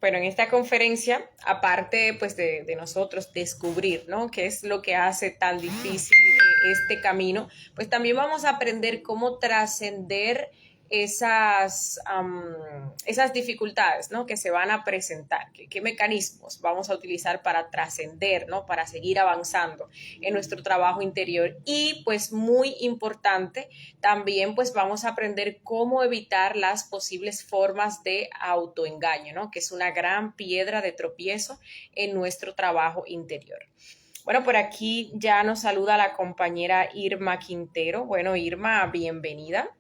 Bueno, en esta conferencia, aparte pues de nosotros descubrir, ¿no? Qué es lo que hace tan difícil este camino, pues también vamos a aprender cómo trascender esas dificultades, ¿no? Que se van a presentar, qué mecanismos vamos a utilizar para trascender, ¿no? Para seguir avanzando en nuestro trabajo interior. Y pues muy importante, también pues vamos a aprender cómo evitar las posibles formas de autoengaño, ¿no? Que es una gran piedra de tropiezo en nuestro trabajo interior. Bueno, por aquí ya nos saluda la compañera Irma Quintero. Bueno, Irma, bienvenida.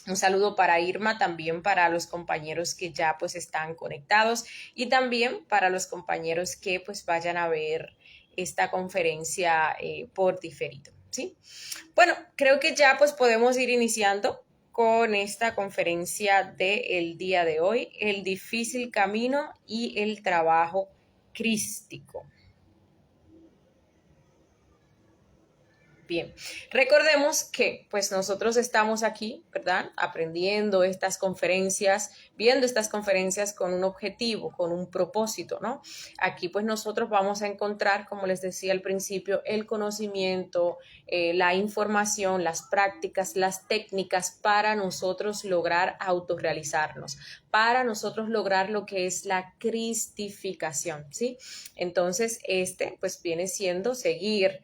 Un saludo para Irma, también para los compañeros que ya pues están conectados y también para los compañeros que pues vayan a ver esta conferencia por diferido, ¿sí? Bueno, creo que ya pues podemos ir iniciando con esta conferencia del día de hoy, el difícil camino y el trabajo crístico. Bien, recordemos que pues nosotros estamos aquí, ¿verdad? Aprendiendo estas conferencias, viendo estas conferencias con un objetivo, con un propósito, ¿no? Aquí pues nosotros vamos a encontrar, como les decía al principio, el conocimiento, la información, las prácticas, las técnicas para nosotros lograr autorrealizarnos, para nosotros lograr lo que es la cristificación, ¿sí? Entonces, pues viene siendo seguir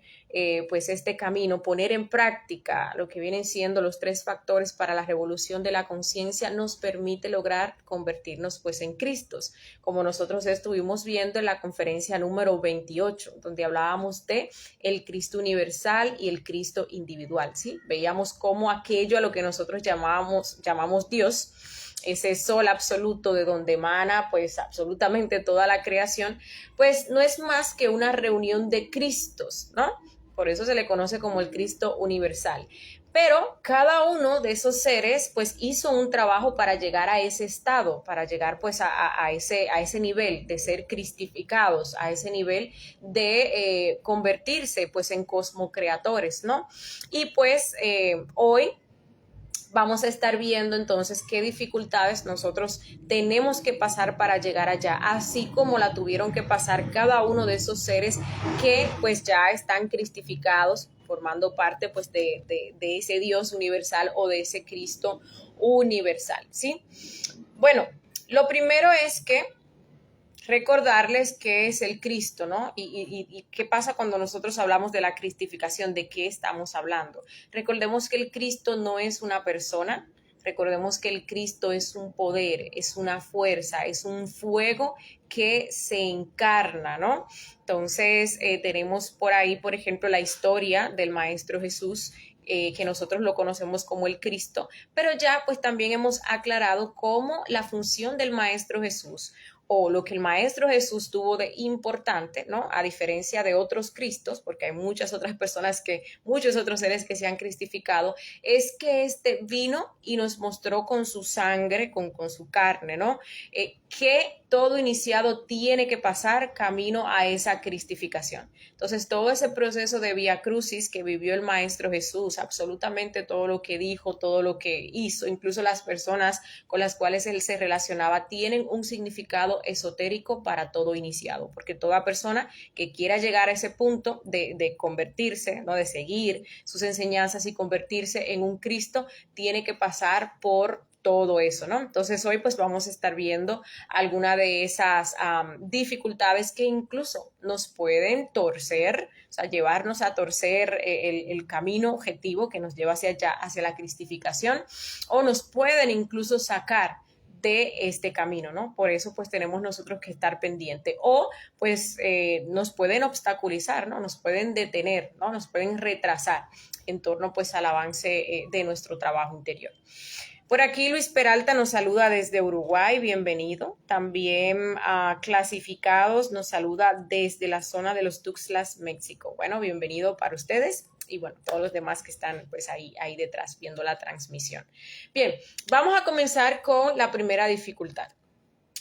pues este camino, poner en práctica lo que vienen siendo los tres factores para la revolución de la conciencia nos permite lograr convertirnos pues en Cristos, como nosotros estuvimos viendo en la conferencia número 28, donde hablábamos de el Cristo universal y el Cristo individual, ¿sí? Veíamos cómo aquello a lo que nosotros llamamos Dios, ese sol absoluto de donde emana pues absolutamente toda la creación, pues no es más que una reunión de Cristos, ¿no? Por eso se le conoce como el Cristo universal. Pero cada uno de esos seres pues hizo un trabajo para llegar a ese estado, para llegar pues a ese nivel de ser cristificados, a ese nivel de convertirse pues en cosmocreadores, ¿no? Y pues hoy vamos a estar viendo entonces qué dificultades nosotros tenemos que pasar para llegar allá, así como la tuvieron que pasar cada uno de esos seres que pues ya están cristificados, formando parte pues de ese Dios universal o de ese Cristo universal, ¿sí? Bueno, lo primero es que recordarles qué es el Cristo, ¿no? Y qué pasa cuando nosotros hablamos de la cristificación, de qué estamos hablando. Recordemos que el Cristo no es una persona, recordemos que el Cristo es un poder, es una fuerza, es un fuego que se encarna, ¿no? Entonces, tenemos por ahí, por ejemplo, la historia del Maestro Jesús, que nosotros lo conocemos como el Cristo, pero ya pues también hemos aclarado cómo la función del Maestro Jesús o lo que el Maestro Jesús tuvo de importante, ¿no? A diferencia de otros Cristos, porque hay muchas otras personas muchos otros seres que se han cristificado, es que este vino y nos mostró con su sangre, con su carne, ¿no? Que todo iniciado tiene que pasar camino a esa cristificación. Entonces, todo ese proceso de vía crucis que vivió el Maestro Jesús, absolutamente todo lo que dijo, todo lo que hizo, incluso las personas con las cuales él se relacionaba, tienen un significado esotérico para todo iniciado, porque toda persona que quiera llegar a ese punto de convertirse, ¿no? De seguir sus enseñanzas y convertirse en un Cristo, tiene que pasar por todo eso, ¿no? Entonces hoy pues vamos a estar viendo alguna de esas dificultades que incluso nos pueden torcer, o sea, llevarnos a torcer el camino objetivo que nos lleva hacia allá, hacia la cristificación, o nos pueden incluso sacar de este camino, ¿no? Por eso pues tenemos nosotros que estar pendiente o pues nos pueden obstaculizar, ¿no? Nos pueden detener, ¿no? Nos pueden retrasar en torno pues al avance de nuestro trabajo interior. Por aquí Luis Peralta nos saluda desde Uruguay, bienvenido. También Clasificados nos saluda desde la zona de los Tuxtlas, México. Bueno, bienvenido para ustedes y bueno, todos los demás que están pues ahí detrás viendo la transmisión. Bien, vamos a comenzar con la primera dificultad.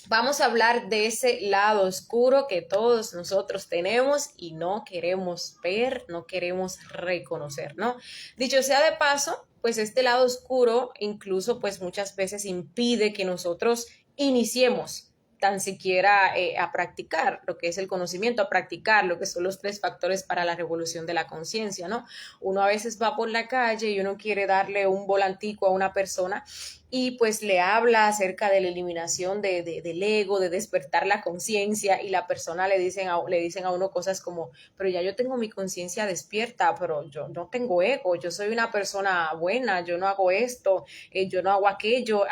Vamos a hablar de ese lado oscuro que todos nosotros tenemos y no queremos ver, no queremos reconocer, ¿no? Dicho sea de paso, pues este lado oscuro incluso pues muchas veces impide que nosotros iniciemos tan siquiera a practicar lo que es el conocimiento, a practicar lo que son los 3 factores para la revolución de la conciencia, ¿no? Uno a veces va por la calle y uno quiere darle un volantico a una persona y pues le habla acerca de la eliminación del ego, de despertar la conciencia, y la persona le dicen a uno cosas como, pero ya yo tengo mi conciencia despierta, pero yo no tengo ego, yo soy una persona buena, yo no hago esto, yo no hago aquello.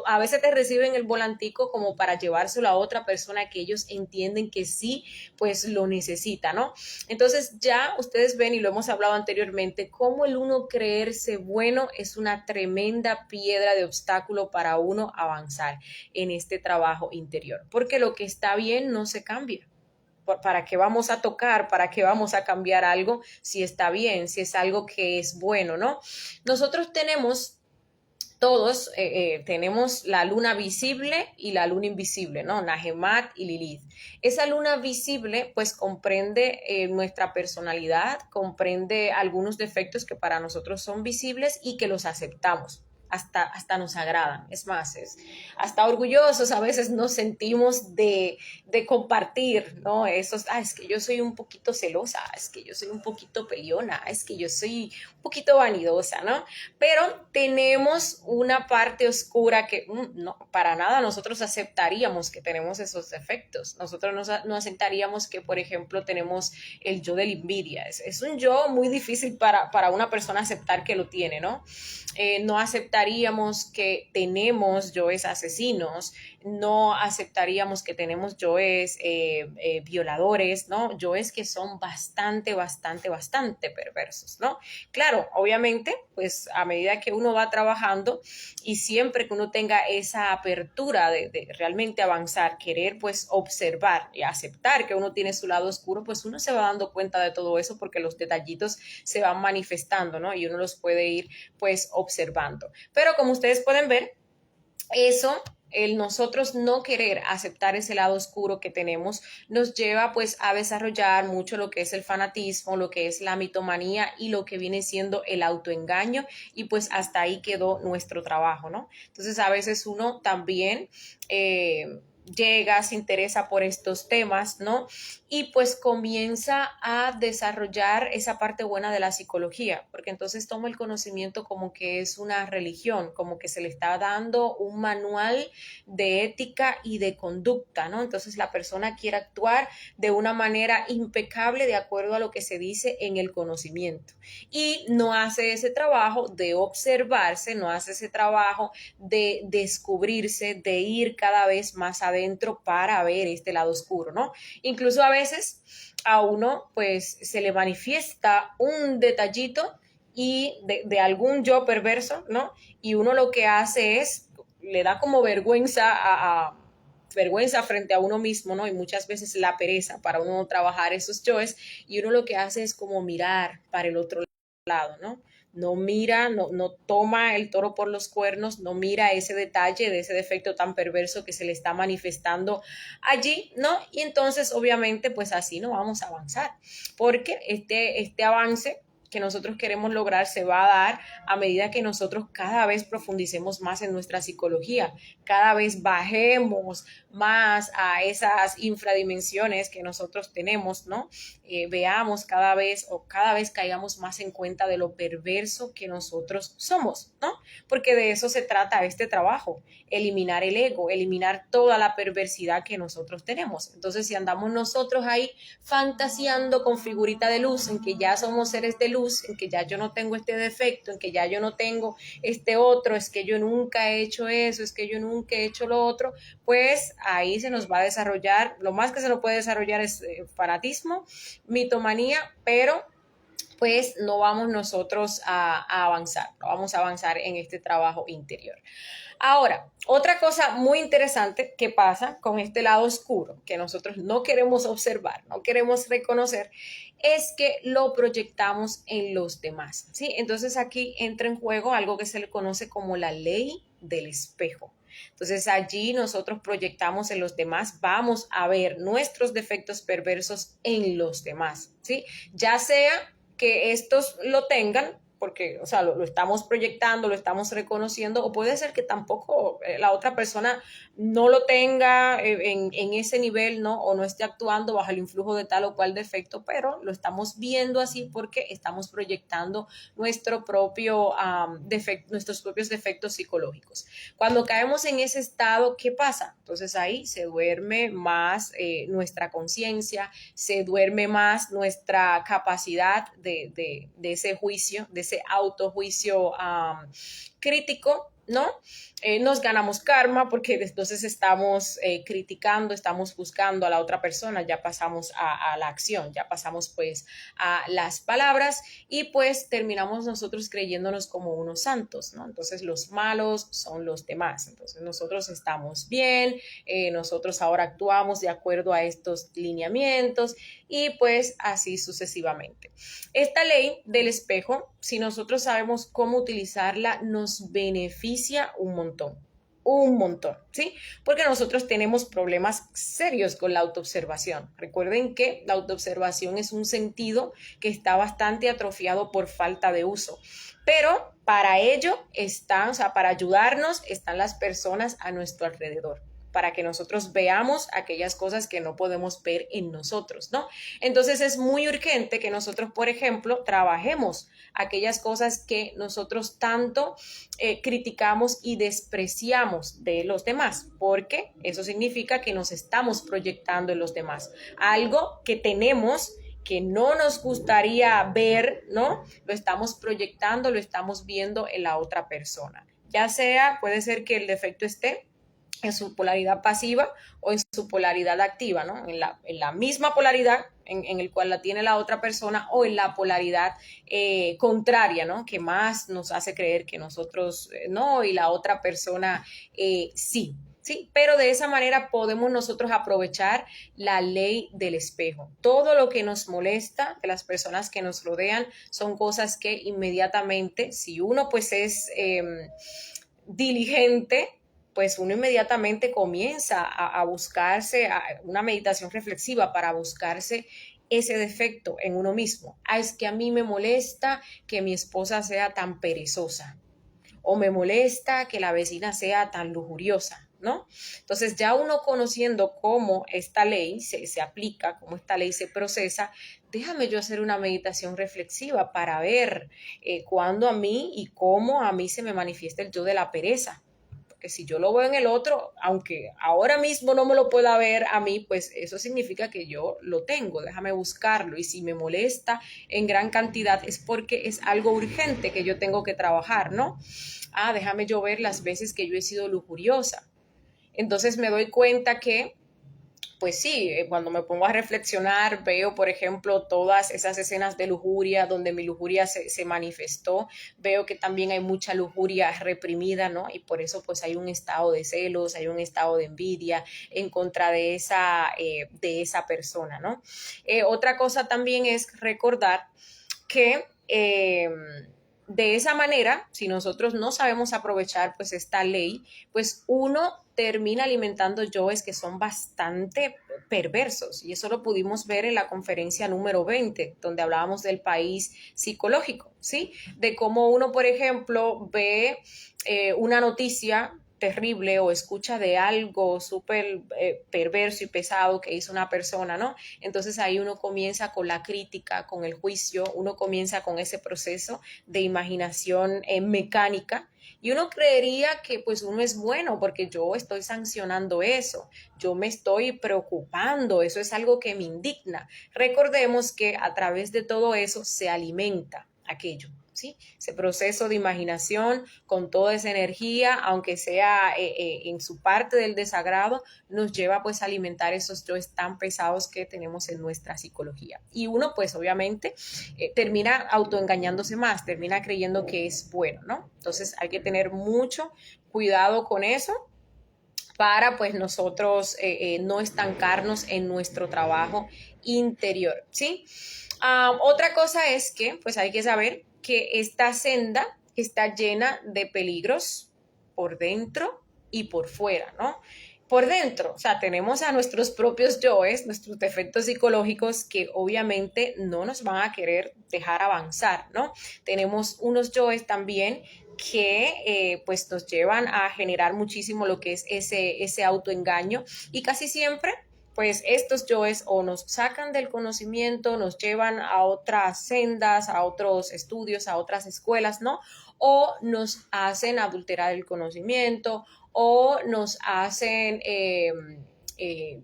A veces te reciben el volantico como para llevárselo a otra persona que ellos entienden que sí, pues lo necesita, ¿no? Entonces ya ustedes ven, y lo hemos hablado anteriormente, cómo el uno creerse bueno es una tremenda piedra de obstáculo para uno avanzar en este trabajo interior, porque lo que está bien no se cambia. ¿Para qué vamos a tocar? ¿Para qué vamos a cambiar algo si está bien, si es algo que es bueno, ¿no? Nosotros todos tenemos la luna visible y la luna invisible, ¿no? Najemat y Lilith. Esa luna visible pues comprende nuestra personalidad, comprende algunos defectos que para nosotros son visibles y que los aceptamos. Hasta nos agradan, es más, hasta orgullosos a veces nos sentimos de compartir, ¿no? Es que yo soy un poquito celosa, es que yo soy un poquito peleona, es que yo soy un poquito vanidosa, ¿no? Pero tenemos una parte oscura que no, para nada nosotros aceptaríamos que tenemos esos defectos. Nosotros no aceptaríamos que, por ejemplo, tenemos el yo de la envidia. Es un yo muy difícil para una persona aceptar que lo tiene, ¿no? No aceptaríamos que tenemos yoes asesinos, no aceptaríamos que tenemos yoes violadores, ¿no? Yoes que son bastante perversos, ¿no? Claro, obviamente, pues a medida que uno va trabajando y siempre que uno tenga esa apertura de realmente avanzar, querer pues observar y aceptar que uno tiene su lado oscuro, pues uno se va dando cuenta de todo eso porque los detallitos se van manifestando, ¿no? Y uno los puede ir pues observando. Pero como ustedes pueden ver, eso, el nosotros no querer aceptar ese lado oscuro que tenemos, nos lleva pues a desarrollar mucho lo que es el fanatismo, lo que es la mitomanía y lo que viene siendo el autoengaño, y pues hasta ahí quedó nuestro trabajo, ¿no? Entonces a veces uno también llega, se interesa por estos temas, ¿no? Y pues comienza a desarrollar esa parte buena de la psicología, porque entonces toma el conocimiento como que es una religión, como que se le está dando un manual de ética y de conducta, ¿no? Entonces la persona quiere actuar de una manera impecable de acuerdo a lo que se dice en el conocimiento, y no hace ese trabajo de observarse, no hace ese trabajo de descubrirse, de ir cada vez más adentro para ver este lado oscuro, ¿no? Incluso a veces a uno pues se le manifiesta un detallito y de algún yo perverso, ¿no? Y uno lo que hace es, le da como vergüenza frente a uno mismo, ¿no? Y muchas veces la pereza para uno trabajar esos yoes, y uno lo que hace es como mirar para el otro lado, ¿no? No mira, no toma el toro por los cuernos, no mira ese detalle de ese defecto tan perverso que se le está manifestando allí, ¿no? Y entonces, obviamente, pues así no vamos a avanzar, porque este avance que nosotros queremos lograr se va a dar a medida que nosotros cada vez profundicemos más en nuestra psicología, cada vez bajemos más a esas infradimensiones que nosotros tenemos, ¿no? Veamos cada vez caigamos más en cuenta de lo perverso que nosotros somos, ¿no? Porque de eso se trata este trabajo, eliminar el ego, eliminar toda la perversidad que nosotros tenemos. Entonces, si andamos nosotros ahí fantaseando con figurita de luz, en que ya somos seres de luz, en que ya yo no tengo este defecto, en que ya yo no tengo este otro, es que yo nunca he hecho eso, es que yo nunca he hecho lo otro, pues ahí se nos va a desarrollar, lo más que se nos puede desarrollar es fanatismo, mitomanía, pero pues no vamos nosotros a avanzar, no vamos a avanzar en este trabajo interior. Ahora, otra cosa muy interesante que pasa con este lado oscuro que nosotros no queremos observar, no queremos reconocer, es que lo proyectamos en los demás, ¿sí? Entonces aquí entra en juego algo que se le conoce como la ley del espejo. Entonces allí nosotros proyectamos en los demás, vamos a ver nuestros defectos perversos en los demás, ¿sí? Ya sea que estos lo tengan porque, o sea, lo estamos proyectando, lo estamos reconociendo, o puede ser que tampoco la otra persona no lo tenga en ese nivel, ¿no? O no esté actuando bajo el influjo de tal o cual defecto, pero lo estamos viendo así porque estamos proyectando nuestros propios defectos psicológicos. Cuando caemos en ese estado, ¿qué pasa? Entonces ahí se duerme más nuestra conciencia, se duerme más nuestra capacidad de ese juicio, de ese autojuicio crítico, ¿no? Nos ganamos karma porque entonces estamos criticando, estamos juzgando a la otra persona, ya pasamos a la acción, ya pasamos pues a las palabras y pues terminamos nosotros creyéndonos como unos santos, ¿no? Entonces los malos son los demás, entonces nosotros estamos bien, nosotros ahora actuamos de acuerdo a estos lineamientos y pues así sucesivamente. Esta ley del espejo, si nosotros sabemos cómo utilizarla, nos beneficia un montón, ¿sí? Porque nosotros tenemos problemas serios con la autoobservación. Recuerden que la autoobservación es un sentido que está bastante atrofiado por falta de uso. Pero para ello están, o sea, para ayudarnos están las personas a nuestro alrededor, para que nosotros veamos aquellas cosas que no podemos ver en nosotros, ¿no? Entonces es muy urgente que nosotros, por ejemplo, trabajemos aquellas cosas que nosotros tanto criticamos y despreciamos de los demás, porque eso significa que nos estamos proyectando en los demás. Algo que tenemos que no nos gustaría ver, ¿no? Lo estamos proyectando, lo estamos viendo en la otra persona. Ya sea, puede ser que el defecto esté en su polaridad pasiva o en su polaridad activa, ¿no? En la misma polaridad en el cual la tiene la otra persona o en la polaridad contraria, ¿no? Que más nos hace creer que nosotros no y la otra persona sí. Sí, pero de esa manera podemos nosotros aprovechar la ley del espejo. Todo lo que nos molesta de las personas que nos rodean son cosas que inmediatamente, si uno pues es diligente, pues uno inmediatamente comienza a buscarse una meditación reflexiva para buscarse ese defecto en uno mismo. Es que a mí me molesta que mi esposa sea tan perezosa o me molesta que la vecina sea tan lujuriosa, ¿no? Entonces ya uno conociendo cómo esta ley se aplica, cómo esta ley se procesa, déjame yo hacer una meditación reflexiva para ver cuándo a mí y cómo a mí se me manifiesta el yo de la pereza. Que si yo lo veo en el otro, aunque ahora mismo no me lo pueda ver a mí, pues eso significa que yo lo tengo, déjame buscarlo. Y si me molesta en gran cantidad es porque es algo urgente que yo tengo que trabajar, ¿no? Déjame yo ver las veces que yo he sido lujuriosa. Entonces me doy cuenta que pues sí, cuando me pongo a reflexionar, veo, por ejemplo, todas esas escenas de lujuria donde mi lujuria se manifestó, veo que también hay mucha lujuria reprimida, ¿no? Y por eso pues hay un estado de celos, hay un estado de envidia en contra de esa persona, ¿no? Otra cosa también es recordar que de esa manera, si nosotros no sabemos aprovechar pues esta ley, pues uno termina alimentando yoes que son bastante perversos y eso lo pudimos ver en la conferencia número 20, donde hablábamos del país psicológico, ¿sí? De cómo uno, por ejemplo, ve una noticia terrible o escucha de algo súper perverso y pesado que hizo una persona, ¿no? Entonces ahí uno comienza con la crítica, con el juicio, uno comienza con ese proceso de imaginación mecánica y uno creería que pues uno es bueno porque yo estoy sancionando eso, yo me estoy preocupando, eso es algo que me indigna. Recordemos que a través de todo eso se alimenta aquello. ¿Sí? Ese proceso de imaginación con toda esa energía, aunque sea en su parte del desagrado, nos lleva pues a alimentar esos yoes tan pesados que tenemos en nuestra psicología. Y uno pues obviamente termina autoengañándose más, termina creyendo que es bueno, ¿no? Entonces hay que tener mucho cuidado con eso para pues nosotros no estancarnos en nuestro trabajo interior, ¿sí? Otra cosa es que pues hay que saber que esta senda está llena de peligros por dentro y por fuera, ¿no? por dentro. O sea, tenemos a nuestros propios yoes, nuestros defectos psicológicos que obviamente no nos van a querer dejar avanzar, ¿no? Tenemos unos yoes también que pues nos llevan a generar muchísimo lo que es ese autoengaño y casi siempre pues estos yoes o nos sacan del conocimiento, nos llevan a otras sendas, a otros estudios, a otras escuelas, ¿no? O nos hacen adulterar el conocimiento o nos hacen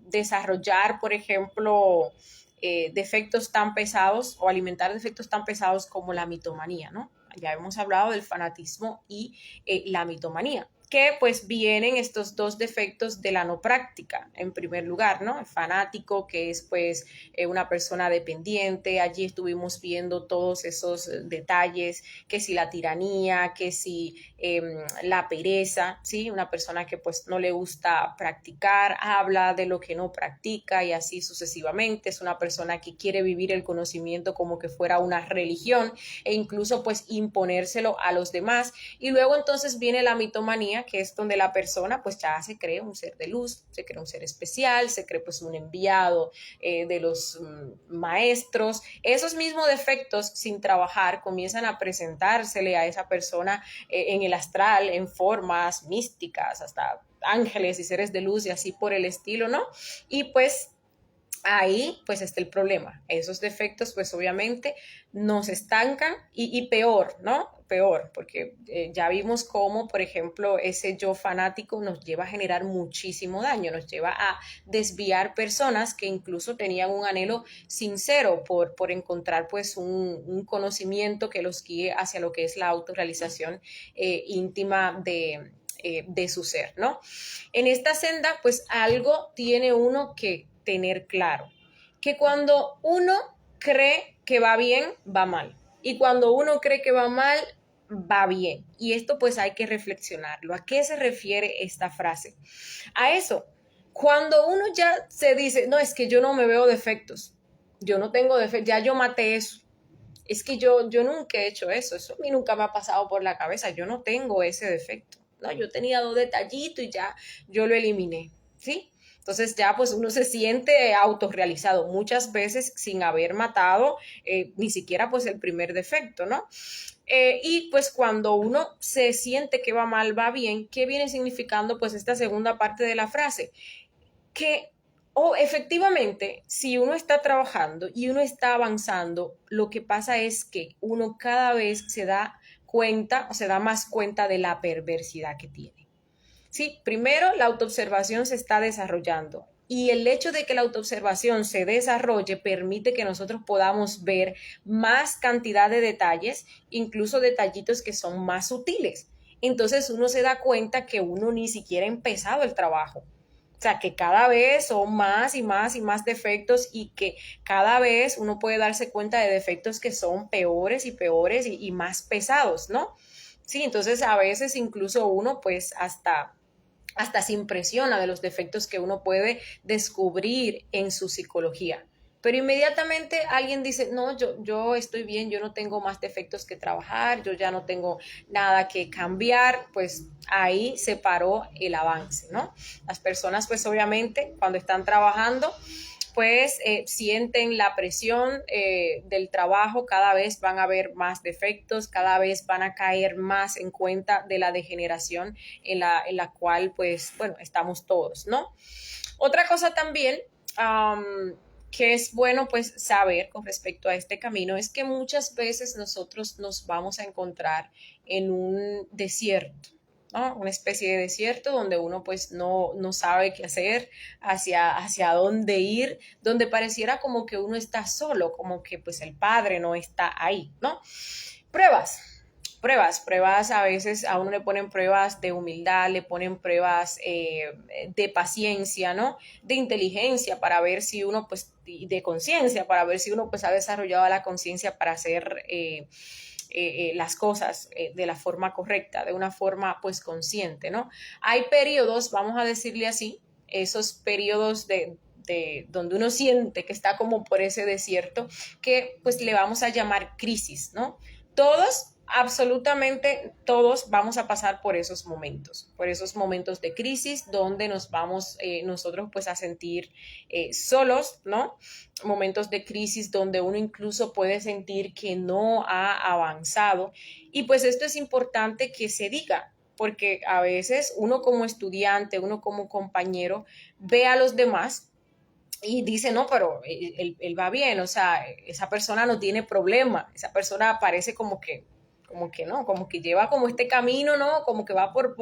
desarrollar, por ejemplo, defectos tan pesados o alimentar defectos tan pesados como la mitomanía, ¿no? Ya hemos hablado del fanatismo y la mitomanía, que pues vienen estos dos defectos de la no práctica, en primer lugar, ¿no? El fanático, que es pues una persona dependiente, allí estuvimos viendo todos esos detalles, que si la tiranía, que si la pereza, ¿sí? Una persona que pues no le gusta practicar, habla de lo que no practica y así sucesivamente, es una persona que quiere vivir el conocimiento como que fuera una religión e incluso pues imponérselo a los demás. Y luego entonces viene la mitomanía, que es donde la persona pues ya se cree un ser de luz, se cree un ser especial, se cree pues un enviado de los maestros. Esos mismos defectos sin trabajar comienzan a presentársele a esa persona en el astral, en formas místicas, hasta ángeles y seres de luz y así por el estilo, ¿no? Y pues ahí pues está el problema. Esos defectos pues obviamente nos estancan y peor, ¿no? Peor, porque ya vimos cómo, por ejemplo, ese yo fanático nos lleva a generar muchísimo daño, nos lleva a desviar personas que incluso tenían un anhelo sincero por encontrar pues un conocimiento que los guíe hacia lo que es la autorrealización íntima de su ser, ¿no? En esta senda, pues algo tiene uno que tener claro, que cuando uno cree que va bien, va mal. Y cuando uno cree que va mal, va bien. Y esto pues hay que reflexionarlo. ¿A qué se refiere esta frase? A eso. Cuando uno ya se dice, no, es que yo no me veo defectos, yo no tengo defectos, ya yo maté eso. Es que yo nunca he hecho eso a mí nunca me ha pasado por la cabeza, yo no tengo ese defecto. No, yo tenía dos detallitos y ya yo lo eliminé, ¿sí? Entonces ya pues uno se siente autorrealizado muchas veces sin haber matado ni siquiera pues el primer defecto, ¿no? Y pues cuando uno se siente que va mal, va bien, ¿qué viene significando pues esta segunda parte de la frase? Que efectivamente, si uno está trabajando y uno está avanzando, lo que pasa es que uno cada vez se da cuenta o se da más cuenta de la perversidad que tiene. Sí, primero la autoobservación se está desarrollando y el hecho de que la autoobservación se desarrolle permite que nosotros podamos ver más cantidad de detalles, incluso detallitos que son más sutiles. Entonces uno se da cuenta que uno ni siquiera ha empezado el trabajo. O sea, que cada vez son más y más y más defectos y que cada vez uno puede darse cuenta de defectos que son peores y peores y más pesados, ¿no? Sí, entonces a veces incluso uno pues hasta se impresiona de los defectos que uno puede descubrir en su psicología. Pero inmediatamente alguien dice, no, yo estoy bien, yo no tengo más defectos que trabajar, yo ya no tengo nada que cambiar, pues ahí se paró el avance, ¿no? Las personas, pues obviamente, cuando están trabajando, pues sienten la presión del trabajo, cada vez van a haber más defectos, cada vez van a caer más en cuenta de la degeneración en la cual, pues, bueno, estamos todos, ¿no? Otra cosa también que es bueno, pues, saber con respecto a este camino es que muchas veces nosotros nos vamos a encontrar en un desierto, ¿no? Una especie de desierto donde uno pues no sabe qué hacer, hacia dónde ir, donde pareciera como que uno está solo, como que pues el padre no está ahí, ¿no? Pruebas. Pruebas, a veces a uno le ponen pruebas de humildad, le ponen pruebas de paciencia, ¿no? De inteligencia para ver si uno, pues, de conciencia, para ver si uno, pues, ha desarrollado la conciencia para hacer las cosas de la forma correcta, de una forma, pues, consciente, ¿no? Hay periodos, vamos a decirle así, esos periodos de donde uno siente que está como por ese desierto, que pues le vamos a llamar crisis, ¿no? Todos Absolutamente todos vamos a pasar por esos momentos de crisis donde nos vamos nosotros pues a sentir solos, ¿no? Momentos de crisis donde uno incluso puede sentir que no ha avanzado y pues esto es importante que se diga. Porque a veces uno como estudiante, uno como compañero, ve a los demás y dice, no, pero él va bien, o sea, esa persona no tiene problema, esa persona parece como que no, como que lleva como este camino, ¿no? Como que va por,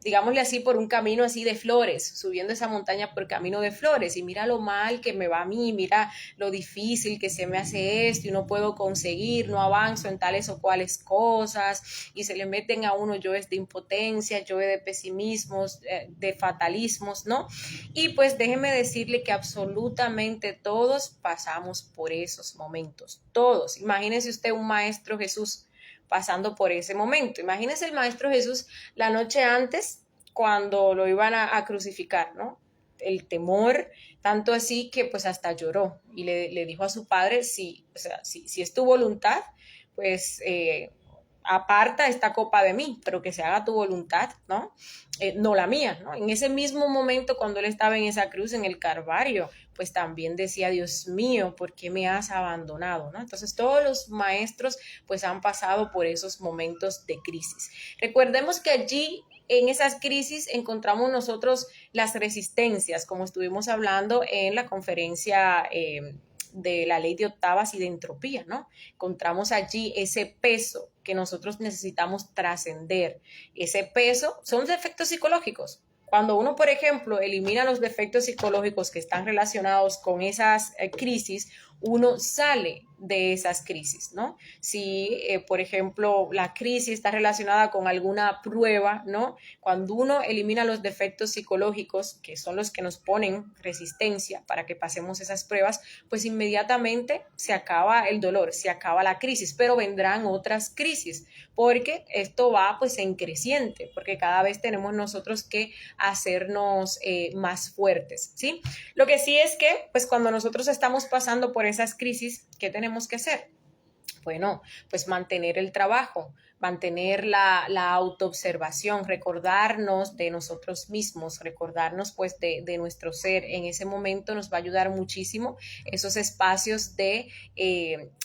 digámosle así, por un camino así de flores, subiendo esa montaña por camino de flores, y mira lo mal que me va a mí, mira lo difícil que se me hace esto, y no puedo conseguir, no avanzo en tales o cuales cosas, y se le meten a uno yoes de impotencia, yoes de pesimismos, de fatalismos, ¿no? Y pues déjeme decirle que absolutamente todos pasamos por esos momentos, todos. Imagínese usted un maestro Jesús pasando por ese momento. Imagínese el maestro Jesús la noche antes cuando lo iban a crucificar, ¿no? El temor, tanto así que pues hasta lloró y le dijo a su padre, si, o sea, si es tu voluntad, pues aparta esta copa de mí, pero que se haga tu voluntad, ¿no? No la mía, ¿no? En ese mismo momento, cuando él estaba en esa cruz, en el Calvario, pues también decía, Dios mío, ¿por qué me has abandonado? ¿No? Entonces, todos los maestros, pues han pasado por esos momentos de crisis. Recordemos que allí en esas crisis encontramos nosotros las resistencias, como estuvimos hablando en la conferencia de la ley de octavas y de entropía, ¿no? Encontramos allí ese peso que nosotros necesitamos trascender. Ese peso son defectos psicológicos. Cuando uno, por ejemplo, elimina los defectos psicológicos que están relacionados con esas crisis, uno sale de esas crisis, ¿no? Si, por ejemplo, la crisis está relacionada con alguna prueba, ¿no? Cuando uno elimina los defectos psicológicos, que son los que nos ponen resistencia para que pasemos esas pruebas, pues inmediatamente se acaba el dolor, se acaba la crisis, pero vendrán otras crisis, porque esto va pues en creciente, porque cada vez tenemos nosotros que hacernos más fuertes, ¿sí? Lo que sí es que, pues cuando nosotros estamos pasando por esas crisis, ¿qué tenemos que hacer? Bueno, pues mantener el trabajo, mantener la autoobservación, recordarnos de nosotros mismos, recordarnos pues de nuestro ser. En ese momento nos va a ayudar muchísimo esos espacios de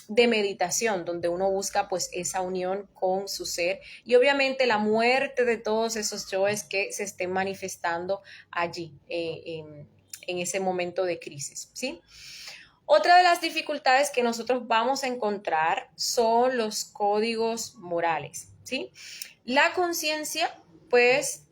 meditación donde uno busca pues esa unión con su ser y obviamente la muerte de todos esos yoes que se estén manifestando allí en ese momento de crisis, ¿sí? Otra de las dificultades que nosotros vamos a encontrar son los códigos morales, ¿sí? La conciencia, pues,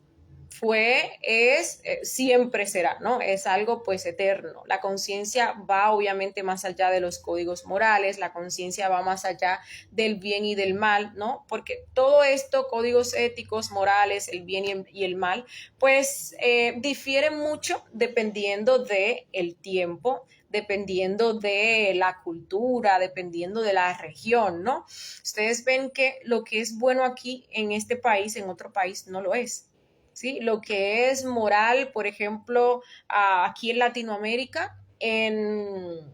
siempre será, ¿no? Es algo, pues, eterno. La conciencia va, obviamente, más allá de los códigos morales, la conciencia va más allá del bien y del mal, ¿no? Porque todo esto, códigos éticos, morales, el bien y el mal, pues, difieren mucho dependiendo del tiempo, dependiendo de la cultura, dependiendo de la región, ¿no? Ustedes ven que lo que es bueno aquí en este país, en otro país, no lo es. ¿Sí? Lo que es moral, por ejemplo, aquí en Latinoamérica, en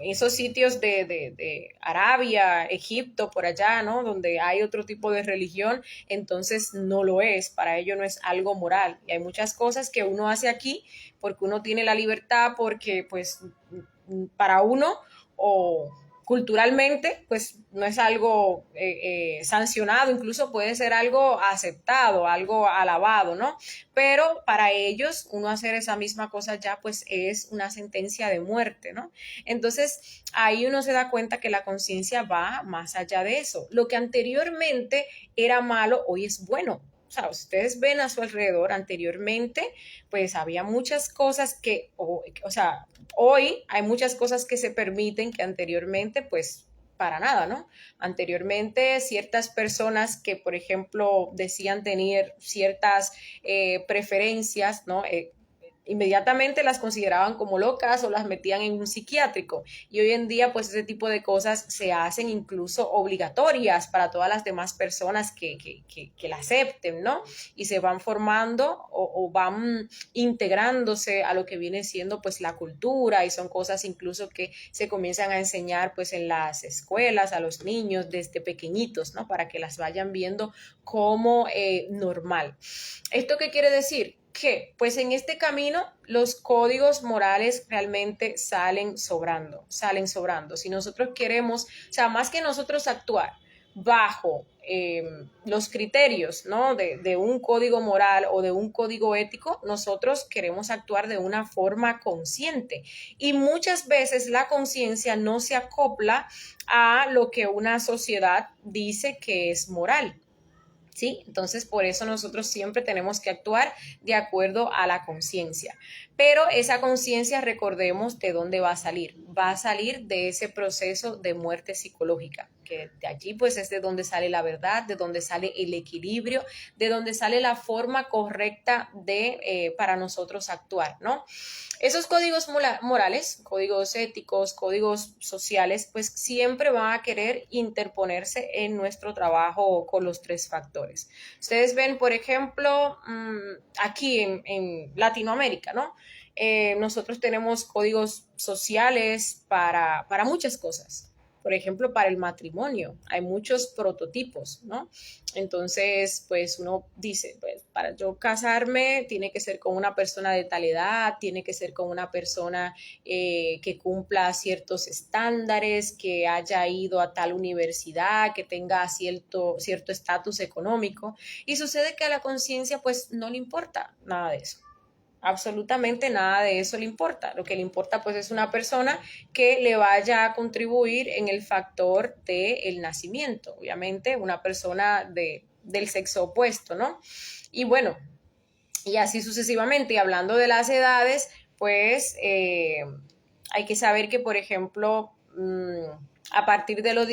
esos sitios de Arabia, Egipto, por allá, ¿no? Donde hay otro tipo de religión, entonces no lo es, para ello no es algo moral. Y hay muchas cosas que uno hace aquí porque uno tiene la libertad, porque pues para uno o culturalmente pues no es algo sancionado, incluso puede ser algo aceptado, algo alabado, ¿no? Pero para ellos uno hacer esa misma cosa ya pues es una sentencia de muerte, ¿no? Entonces ahí uno se da cuenta que la conciencia va más allá de eso. Lo que anteriormente era malo, hoy es bueno. O sea, ustedes ven a su alrededor anteriormente, pues había muchas cosas o sea, hoy hay muchas cosas que se permiten que anteriormente, pues para nada, ¿no? Anteriormente, ciertas personas que, por ejemplo, decían tener ciertas preferencias, ¿no? inmediatamente las consideraban como locas o las metían en un psiquiátrico. Y hoy en día, pues ese tipo de cosas se hacen incluso obligatorias para todas las demás personas que la acepten, ¿no? Y se van formando o van integrándose a lo que viene siendo pues la cultura, y son cosas incluso que se comienzan a enseñar pues en las escuelas a los niños desde pequeñitos, ¿no? Para que las vayan viendo como normal. ¿Esto qué quiere decir? Que pues en este camino los códigos morales realmente salen sobrando, salen sobrando. Si nosotros queremos, o sea, más que nosotros actuar bajo los criterios, ¿no? de un código moral o de un código ético, nosotros queremos actuar de una forma consciente, y muchas veces la conciencia no se acopla a lo que una sociedad dice que es moral. ¿Sí? Entonces, por eso nosotros siempre tenemos que actuar de acuerdo a la conciencia. Pero esa conciencia, recordemos de dónde va a salir. Va a salir de ese proceso de muerte psicológica, que de allí pues es de donde sale la verdad, de donde sale el equilibrio, de donde sale la forma correcta de para nosotros actuar, ¿no? Esos códigos morales, códigos éticos, códigos sociales, pues siempre van a querer interponerse en nuestro trabajo con los tres factores. Ustedes ven, por ejemplo, aquí en Latinoamérica, ¿no? Nosotros tenemos códigos sociales para muchas cosas. Por ejemplo, para el matrimonio hay muchos prototipos, ¿no? Entonces, pues uno dice, pues para yo casarme tiene que ser con una persona de tal edad, tiene que ser con una persona que cumpla ciertos estándares, que haya ido a tal universidad, que tenga cierto estatus económico. Y sucede que a la conciencia pues no le importa nada de eso. Absolutamente nada de eso le importa. Lo que le importa pues es una persona que le vaya a contribuir en el factor del nacimiento, obviamente una persona del sexo opuesto, ¿no? Y bueno, y así sucesivamente. Y hablando de las edades, pues hay que saber que, por ejemplo, a partir de los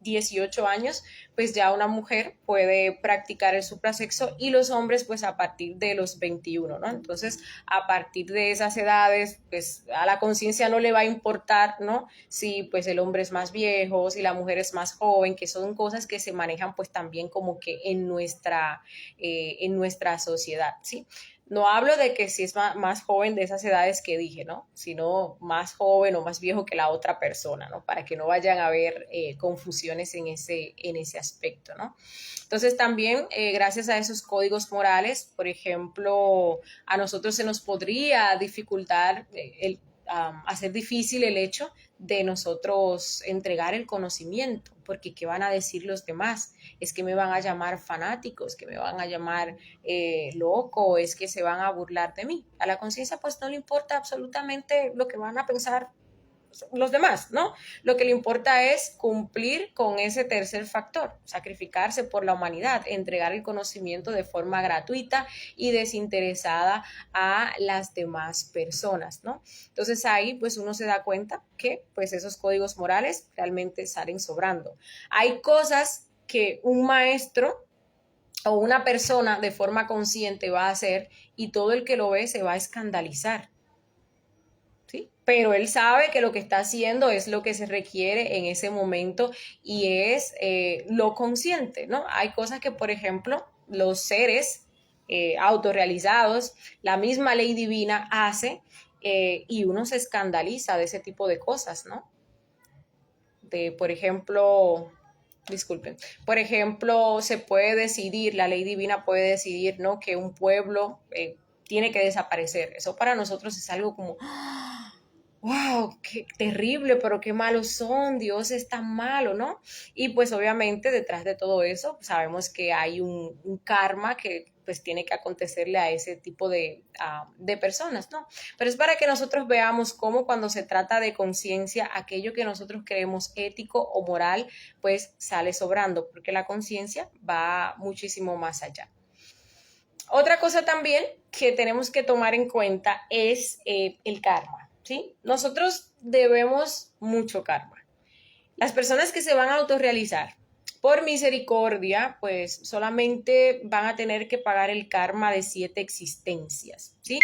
18 años, pues ya una mujer puede practicar el suprasexo, y los hombres pues a partir de los 21, ¿no? Entonces, a partir de esas edades, pues a la conciencia no le va a importar, ¿no? Si pues el hombre es más viejo, si la mujer es más joven, que son cosas que se manejan pues también como que en nuestra sociedad, ¿sí? No hablo de que si es más joven de esas edades que dije, ¿no? Sino más joven o más viejo que la otra persona, ¿no? Para que no vayan a haber confusiones en ese aspecto, ¿no? Entonces también, gracias a esos códigos morales, por ejemplo, a nosotros se nos podría dificultar hacer difícil el hecho de nosotros entregar el conocimiento, porque ¿qué van a decir los demás? Es que me van a llamar fanáticos, que me van a llamar loco, es que se van a burlar de mí. A la conciencia pues no le importa absolutamente lo que van a pensar los demás, ¿no? Lo que le importa es cumplir con ese tercer factor, sacrificarse por la humanidad, entregar el conocimiento de forma gratuita y desinteresada a las demás personas, ¿no? Entonces ahí pues uno se da cuenta que pues esos códigos morales realmente salen sobrando. Hay cosas que un maestro o una persona de forma consciente va a hacer, y todo el que lo ve se va a escandalizar. ¿Sí? Pero él sabe que lo que está haciendo es lo que se requiere en ese momento, y es lo consciente, ¿no? Hay cosas que, por ejemplo, los seres autorrealizados, la misma ley divina hace, y uno se escandaliza de ese tipo de cosas, ¿no? Por ejemplo, disculpen, por ejemplo, se puede decidir, la ley divina puede decidir, ¿no? Que un pueblo tiene que desaparecer. Eso para nosotros es algo como, wow, qué terrible, pero qué malos son, Dios es tan malo, ¿no? Y pues obviamente detrás de todo eso sabemos que hay un karma que pues tiene que acontecerle a ese tipo de personas, ¿no? Pero es para que nosotros veamos cómo cuando se trata de conciencia, aquello que nosotros creemos ético o moral, pues sale sobrando, porque la conciencia va muchísimo más allá. Otra cosa también que tenemos que tomar en cuenta es el karma, ¿sí? Nosotros debemos mucho karma. Las personas que se van a autorrealizar por misericordia, pues solamente van a tener que pagar el karma de 7 existencias, ¿sí?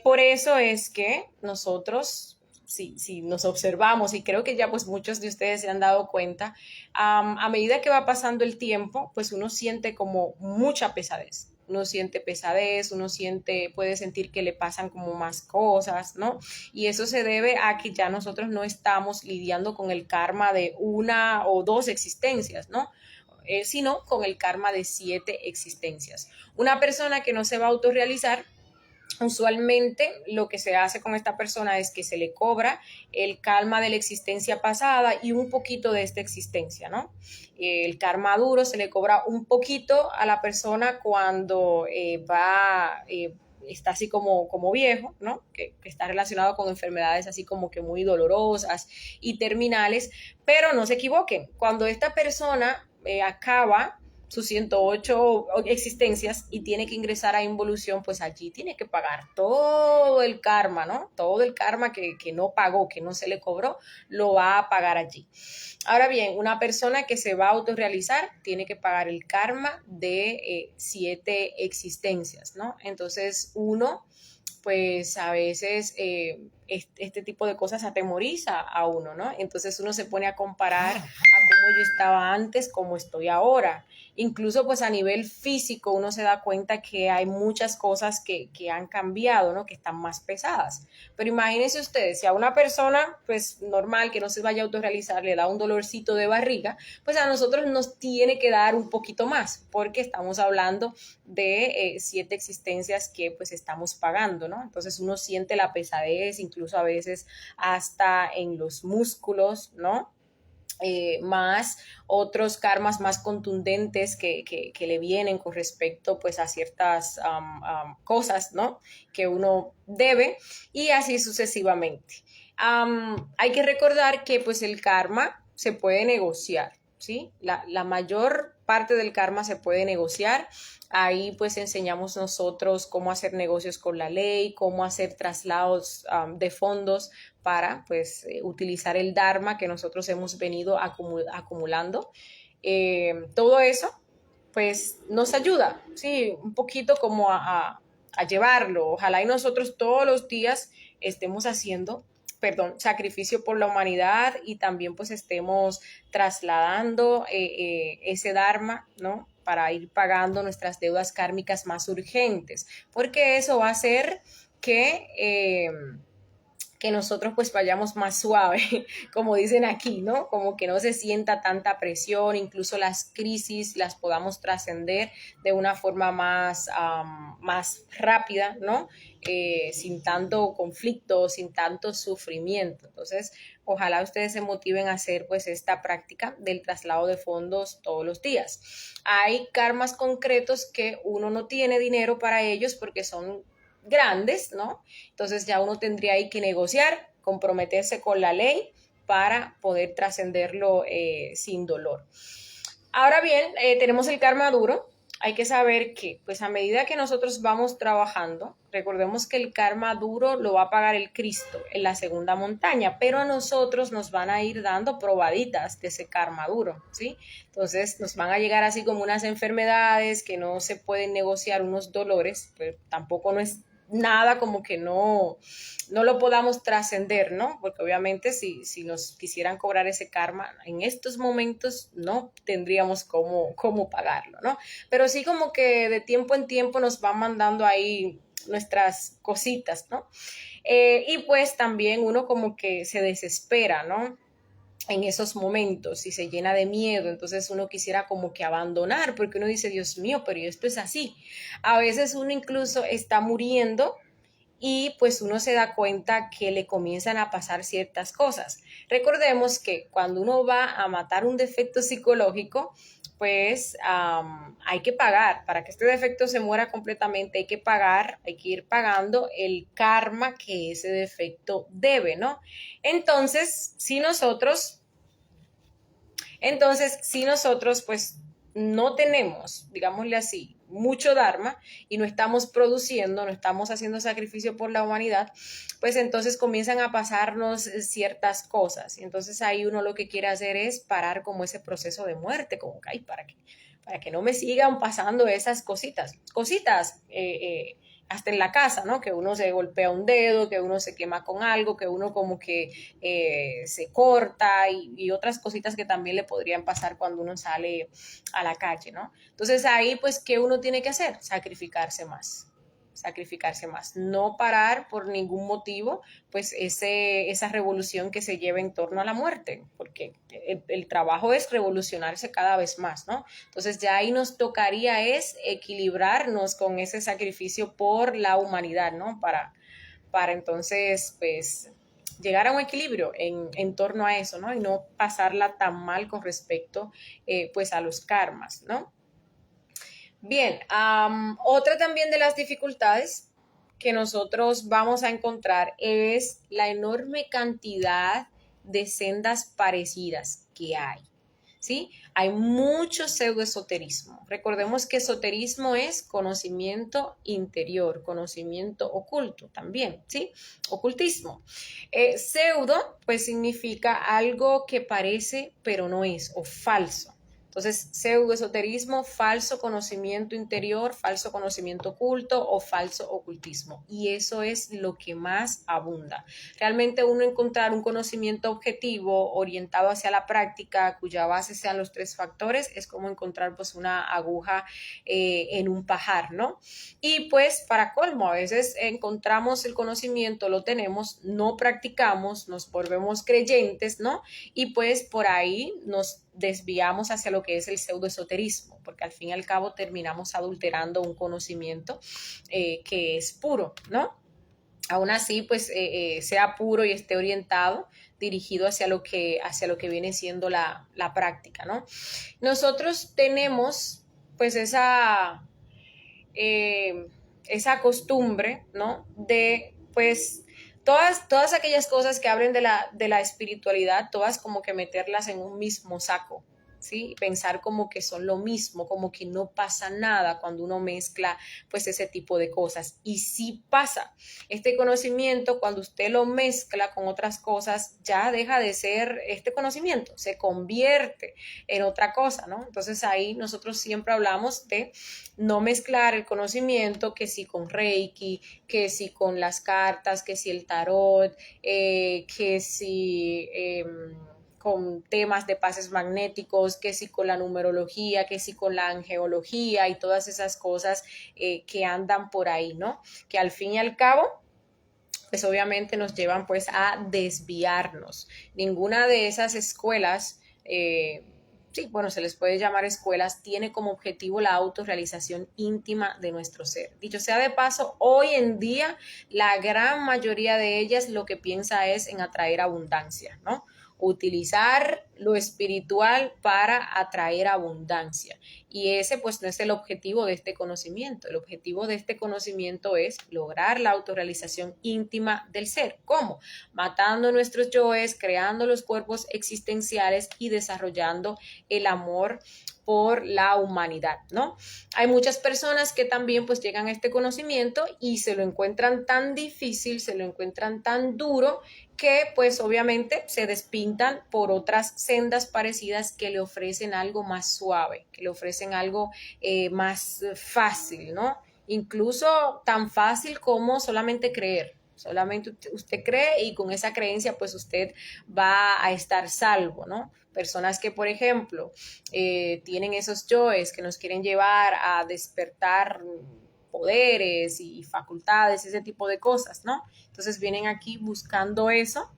Por eso es que nosotros, si nos observamos, y creo que ya pues muchos de ustedes se han dado cuenta, a medida que va pasando el tiempo, pues uno siente como mucha pesadez. Uno siente pesadez, uno siente, puede sentir que le pasan como más cosas, ¿no? Y eso se debe a que ya nosotros no estamos lidiando con el karma de una o dos existencias, ¿no? Sino con el karma de 7 existencias. Una persona que no se va a autorrealizar, usualmente lo que se hace con esta persona es que se le cobra el karma de la existencia pasada y un poquito de esta existencia, ¿no? El karma duro se le cobra un poquito a la persona cuando está así como viejo, ¿no? Que está relacionado con enfermedades así como que muy dolorosas y terminales, pero no se equivoquen, cuando esta persona acaba sus 108 existencias y tiene que ingresar a involución, pues allí tiene que pagar todo el karma, ¿no? Todo el karma que no pagó, que no se le cobró, lo va a pagar allí. Ahora bien, una persona que se va a autorrealizar tiene que pagar el karma de 7 existencias, ¿no? Entonces uno pues a veces este tipo de cosas atemoriza a uno, ¿no? Entonces uno se pone a comparar a cómo yo estaba antes, cómo estoy ahora. Incluso pues a nivel físico uno se da cuenta que hay muchas cosas que han cambiado, ¿no? Que están más pesadas. Pero imagínense ustedes, si a una persona pues normal que no se vaya a autorrealizar le da un dolorcito de barriga, pues a nosotros nos tiene que dar un poquito más, porque estamos hablando de 7 existencias que pues estamos pagando, ¿no? Entonces uno siente la pesadez, incluso a veces hasta en los músculos, ¿no? Más otros karmas más contundentes que le vienen con respecto pues a ciertas cosas, ¿no? Que uno debe y así sucesivamente. Hay que recordar que pues el karma se puede negociar, ¿sí? La mayor parte del karma se puede negociar. Ahí pues enseñamos nosotros cómo hacer negocios con la ley, cómo hacer traslados de fondos para pues utilizar el Dharma que nosotros hemos venido acumulando. Todo eso pues nos ayuda, sí, un poquito como a llevarlo. Ojalá y nosotros todos los días estemos haciendo sacrificio por la humanidad y también pues estemos trasladando ese Dharma, ¿no? Para ir pagando nuestras deudas kármicas más urgentes, porque eso va a hacer que nosotros pues vayamos más suave, como dicen aquí, ¿no? Como que no se sienta tanta presión, incluso las crisis las podamos trascender de una forma más rápida, ¿no? Sin tanto conflicto, sin tanto sufrimiento. Entonces, ojalá ustedes se motiven a hacer pues esta práctica del traslado de fondos todos los días. Hay karmas concretos que uno no tiene dinero para ellos porque son grandes, ¿no? Entonces ya uno tendría ahí que negociar, comprometerse con la ley para poder trascenderlo sin dolor. Ahora bien, tenemos el karma duro. Hay que saber que, pues a medida que nosotros vamos trabajando, recordemos que el karma duro lo va a pagar el Cristo en la segunda montaña, pero a nosotros nos van a ir dando probaditas de ese karma duro, ¿sí? Entonces nos van a llegar así como unas enfermedades que no se pueden negociar, unos dolores, pero tampoco no es nada como que no lo podamos trascender, ¿no? Porque obviamente si nos quisieran cobrar ese karma en estos momentos no tendríamos cómo pagarlo, ¿no? Pero sí como que de tiempo en tiempo nos van mandando ahí nuestras cositas, ¿no? Y pues también uno como que se desespera, ¿no? En esos momentos y se llena de miedo, entonces uno quisiera como que abandonar, porque uno dice, Dios mío, pero esto es así. A veces uno incluso está muriendo y pues uno se da cuenta que le comienzan a pasar ciertas cosas. Recordemos que cuando uno va a matar un defecto psicológico, pues hay que pagar. Para que este defecto se muera completamente hay que pagar, hay que ir pagando el karma que ese defecto debe, ¿no? Entonces, si nosotros pues no tenemos, digámosle así, mucho Dharma y no estamos produciendo, no estamos haciendo sacrificio por la humanidad, pues entonces comienzan a pasarnos ciertas cosas. Y entonces ahí uno lo que quiere hacer es parar como ese proceso de muerte, como que, ay, para que no me sigan pasando esas cositas hasta en la casa, ¿no? Que uno se golpea un dedo, que uno se quema con algo, que uno como que se corta y otras cositas que también le podrían pasar cuando uno sale a la calle, ¿no? Entonces ahí, pues, ¿qué uno tiene que hacer? Sacrificarse más, no parar por ningún motivo, pues esa revolución que se lleva en torno a la muerte, porque el trabajo es revolucionarse cada vez más, ¿no? Entonces ya ahí nos tocaría es equilibrarnos con ese sacrificio por la humanidad, ¿no? Para entonces, pues, llegar a un equilibrio en torno a eso, ¿no? Y no pasarla tan mal con respecto, pues, a los karmas, ¿no? Bien, otra también de las dificultades que nosotros vamos a encontrar es la enorme cantidad de sendas parecidas que hay. ¿Sí? Hay mucho pseudoesoterismo. Recordemos que esoterismo es conocimiento interior, conocimiento oculto también, ¿sí? Ocultismo. Pseudo, pues significa algo que parece pero no es, o falso. Entonces, pseudoesoterismo, falso conocimiento interior, falso conocimiento oculto o falso ocultismo. Y eso es lo que más abunda. Realmente uno encontrar un conocimiento objetivo orientado hacia la práctica, cuya base sean los tres factores, es como encontrar pues una aguja en un pajar, ¿no? Y pues para colmo, a veces encontramos el conocimiento, lo tenemos, no practicamos, nos volvemos creyentes, ¿no? Y pues por ahí nos desviamos hacia lo que es el pseudoesoterismo, porque al fin y al cabo terminamos adulterando un conocimiento que es puro, ¿no? Aún así, pues sea puro y esté orientado, dirigido hacia lo que viene siendo la práctica, ¿no? Nosotros tenemos pues esa costumbre, ¿no? De pues todas aquellas cosas que hablen de la espiritualidad, todas como que meterlas en un mismo saco, ¿sí? Pensar como que son lo mismo, como que no pasa nada cuando uno mezcla pues ese tipo de cosas. Y sí pasa. Este conocimiento, cuando usted lo mezcla con otras cosas, ya deja de ser este conocimiento, se convierte en otra cosa, ¿no? Entonces ahí nosotros siempre hablamos de no mezclar el conocimiento, que si con Reiki, que si con las cartas, que si el tarot, que si con temas de pases magnéticos, que si con la numerología, que si con la angeología y todas esas cosas que andan por ahí, ¿no? Que al fin y al cabo pues obviamente nos llevan pues a desviarnos. Ninguna de esas escuelas, sí, bueno, se les puede llamar escuelas, tiene como objetivo la autorrealización íntima de nuestro ser. Dicho sea de paso, hoy en día la gran mayoría de ellas lo que piensa es en atraer abundancia, ¿no? Utilizar lo espiritual para atraer abundancia. Y ese pues no es el objetivo de este conocimiento. El objetivo de este conocimiento es lograr la autorrealización íntima del ser. ¿Cómo? Matando nuestros yoes, creando los cuerpos existenciales y desarrollando el amor por la humanidad, ¿no? Hay muchas personas que también pues llegan a este conocimiento y se lo encuentran tan difícil, se lo encuentran tan duro que pues obviamente se despintan por otras sendas parecidas que le ofrecen algo más suave, que le ofrecen algo más fácil, ¿no? Incluso tan fácil como solamente creer. Solamente usted cree y con esa creencia pues usted va a estar salvo, ¿no? Personas que, por ejemplo, tienen esos yoes que nos quieren llevar a despertar poderes y facultades, ese tipo de cosas, ¿no? Entonces vienen aquí buscando eso.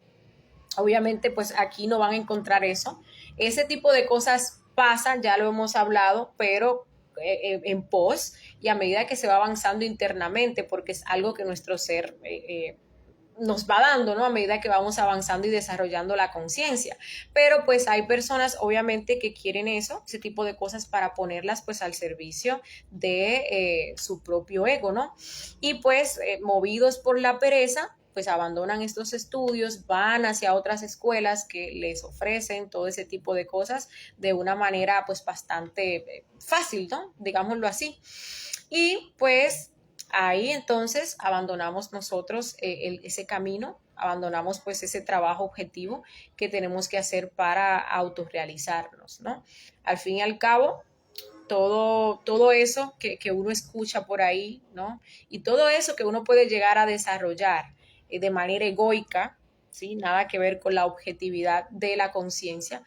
Obviamente, pues aquí no van a encontrar eso. Ese tipo de cosas pasan, ya lo hemos hablado, pero en pos y a medida que se va avanzando internamente, porque es algo que nuestro ser nos va dando, ¿no? A medida que vamos avanzando y desarrollando la conciencia. Pero pues hay personas obviamente que quieren eso, ese tipo de cosas para ponerlas pues al servicio de su propio ego, ¿no? Y pues movidos por la pereza, pues abandonan estos estudios, van hacia otras escuelas que les ofrecen todo ese tipo de cosas de una manera pues bastante fácil, ¿no? Digámoslo así. Y pues ahí entonces abandonamos nosotros ese camino, abandonamos pues ese trabajo objetivo que tenemos que hacer para autorrealizarnos, ¿no? Al fin y al cabo, todo eso que uno escucha por ahí, ¿no? Y todo eso que uno puede llegar a desarrollar de manera egoica, ¿sí? Nada que ver con la objetividad de la conciencia.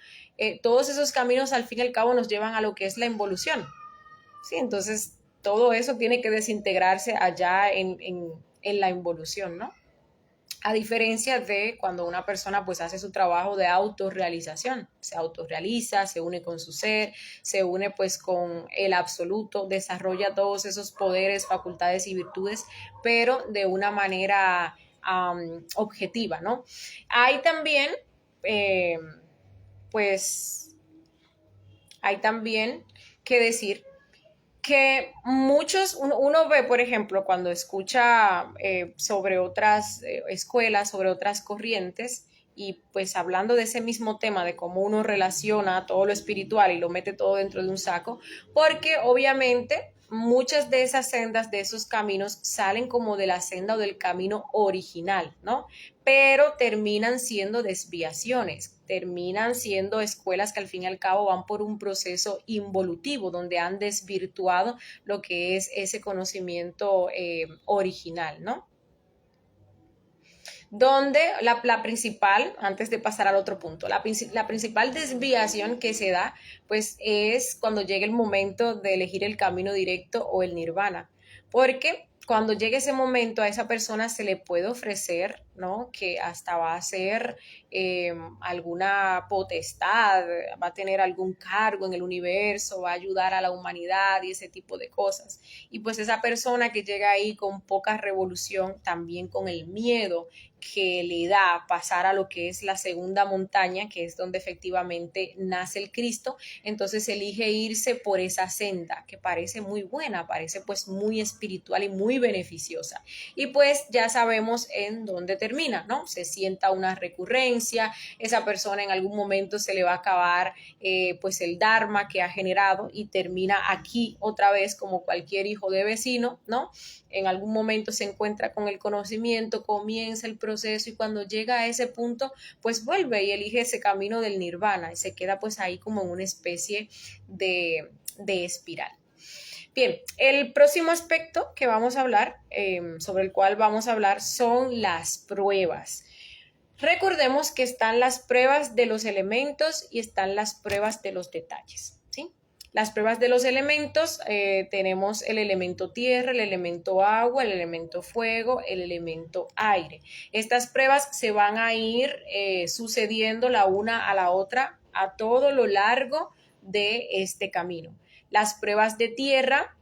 Todos esos caminos al fin y al cabo nos llevan a lo que es la involución, ¿sí? Entonces, todo eso tiene que desintegrarse allá en la involución, ¿no? A diferencia de cuando una persona pues hace su trabajo de autorrealización, se autorrealiza, se une con su ser, se une pues con el absoluto, desarrolla todos esos poderes, facultades y virtudes, pero de una manera objetiva, ¿no? Hay también, eh, pues, hay también que decir que uno ve, por ejemplo, cuando escucha sobre otras escuelas, sobre otras corrientes, y pues hablando de ese mismo tema, de cómo uno relaciona todo lo espiritual y lo mete todo dentro de un saco, porque obviamente muchas de esas sendas, de esos caminos, salen como de la senda o del camino original, ¿no? Pero terminan siendo desviaciones, terminan siendo escuelas que al fin y al cabo van por un proceso involutivo, donde han desvirtuado lo que es ese conocimiento original, ¿no? Donde la principal, antes de pasar al otro punto, la principal desviación que se da, pues es cuando llega el momento de elegir el camino directo o el nirvana, porque cuando llegue ese momento a esa persona se le puede ofrecer, ¿no? Que hasta va a ser alguna potestad, va a tener algún cargo en el universo, va a ayudar a la humanidad y ese tipo de cosas. Y pues esa persona que llega ahí con poca revolución, también con el miedo que le da pasar a lo que es la segunda montaña, que es donde efectivamente nace el Cristo, entonces elige irse por esa senda que parece muy buena, parece pues muy espiritual y muy beneficiosa. Y pues ya sabemos en dónde termina, ¿no? Se sienta una recurrencia, esa persona en algún momento se le va a acabar pues el dharma que ha generado y termina aquí otra vez como cualquier hijo de vecino, ¿no? En algún momento se encuentra con el conocimiento, comienza el proceso y cuando llega a ese punto, pues vuelve y elige ese camino del nirvana y se queda pues ahí como en una especie de espiral. Bien, el próximo aspecto que vamos a hablar, sobre el cual vamos a hablar, son las pruebas. Recordemos que están las pruebas de los elementos y están las pruebas de los detalles, ¿sí? Las pruebas de los elementos, tenemos el elemento tierra, el elemento agua, el elemento fuego, el elemento aire. Estas pruebas se van a ir sucediendo la una a la otra a todo lo largo de este camino. Las pruebas de tierra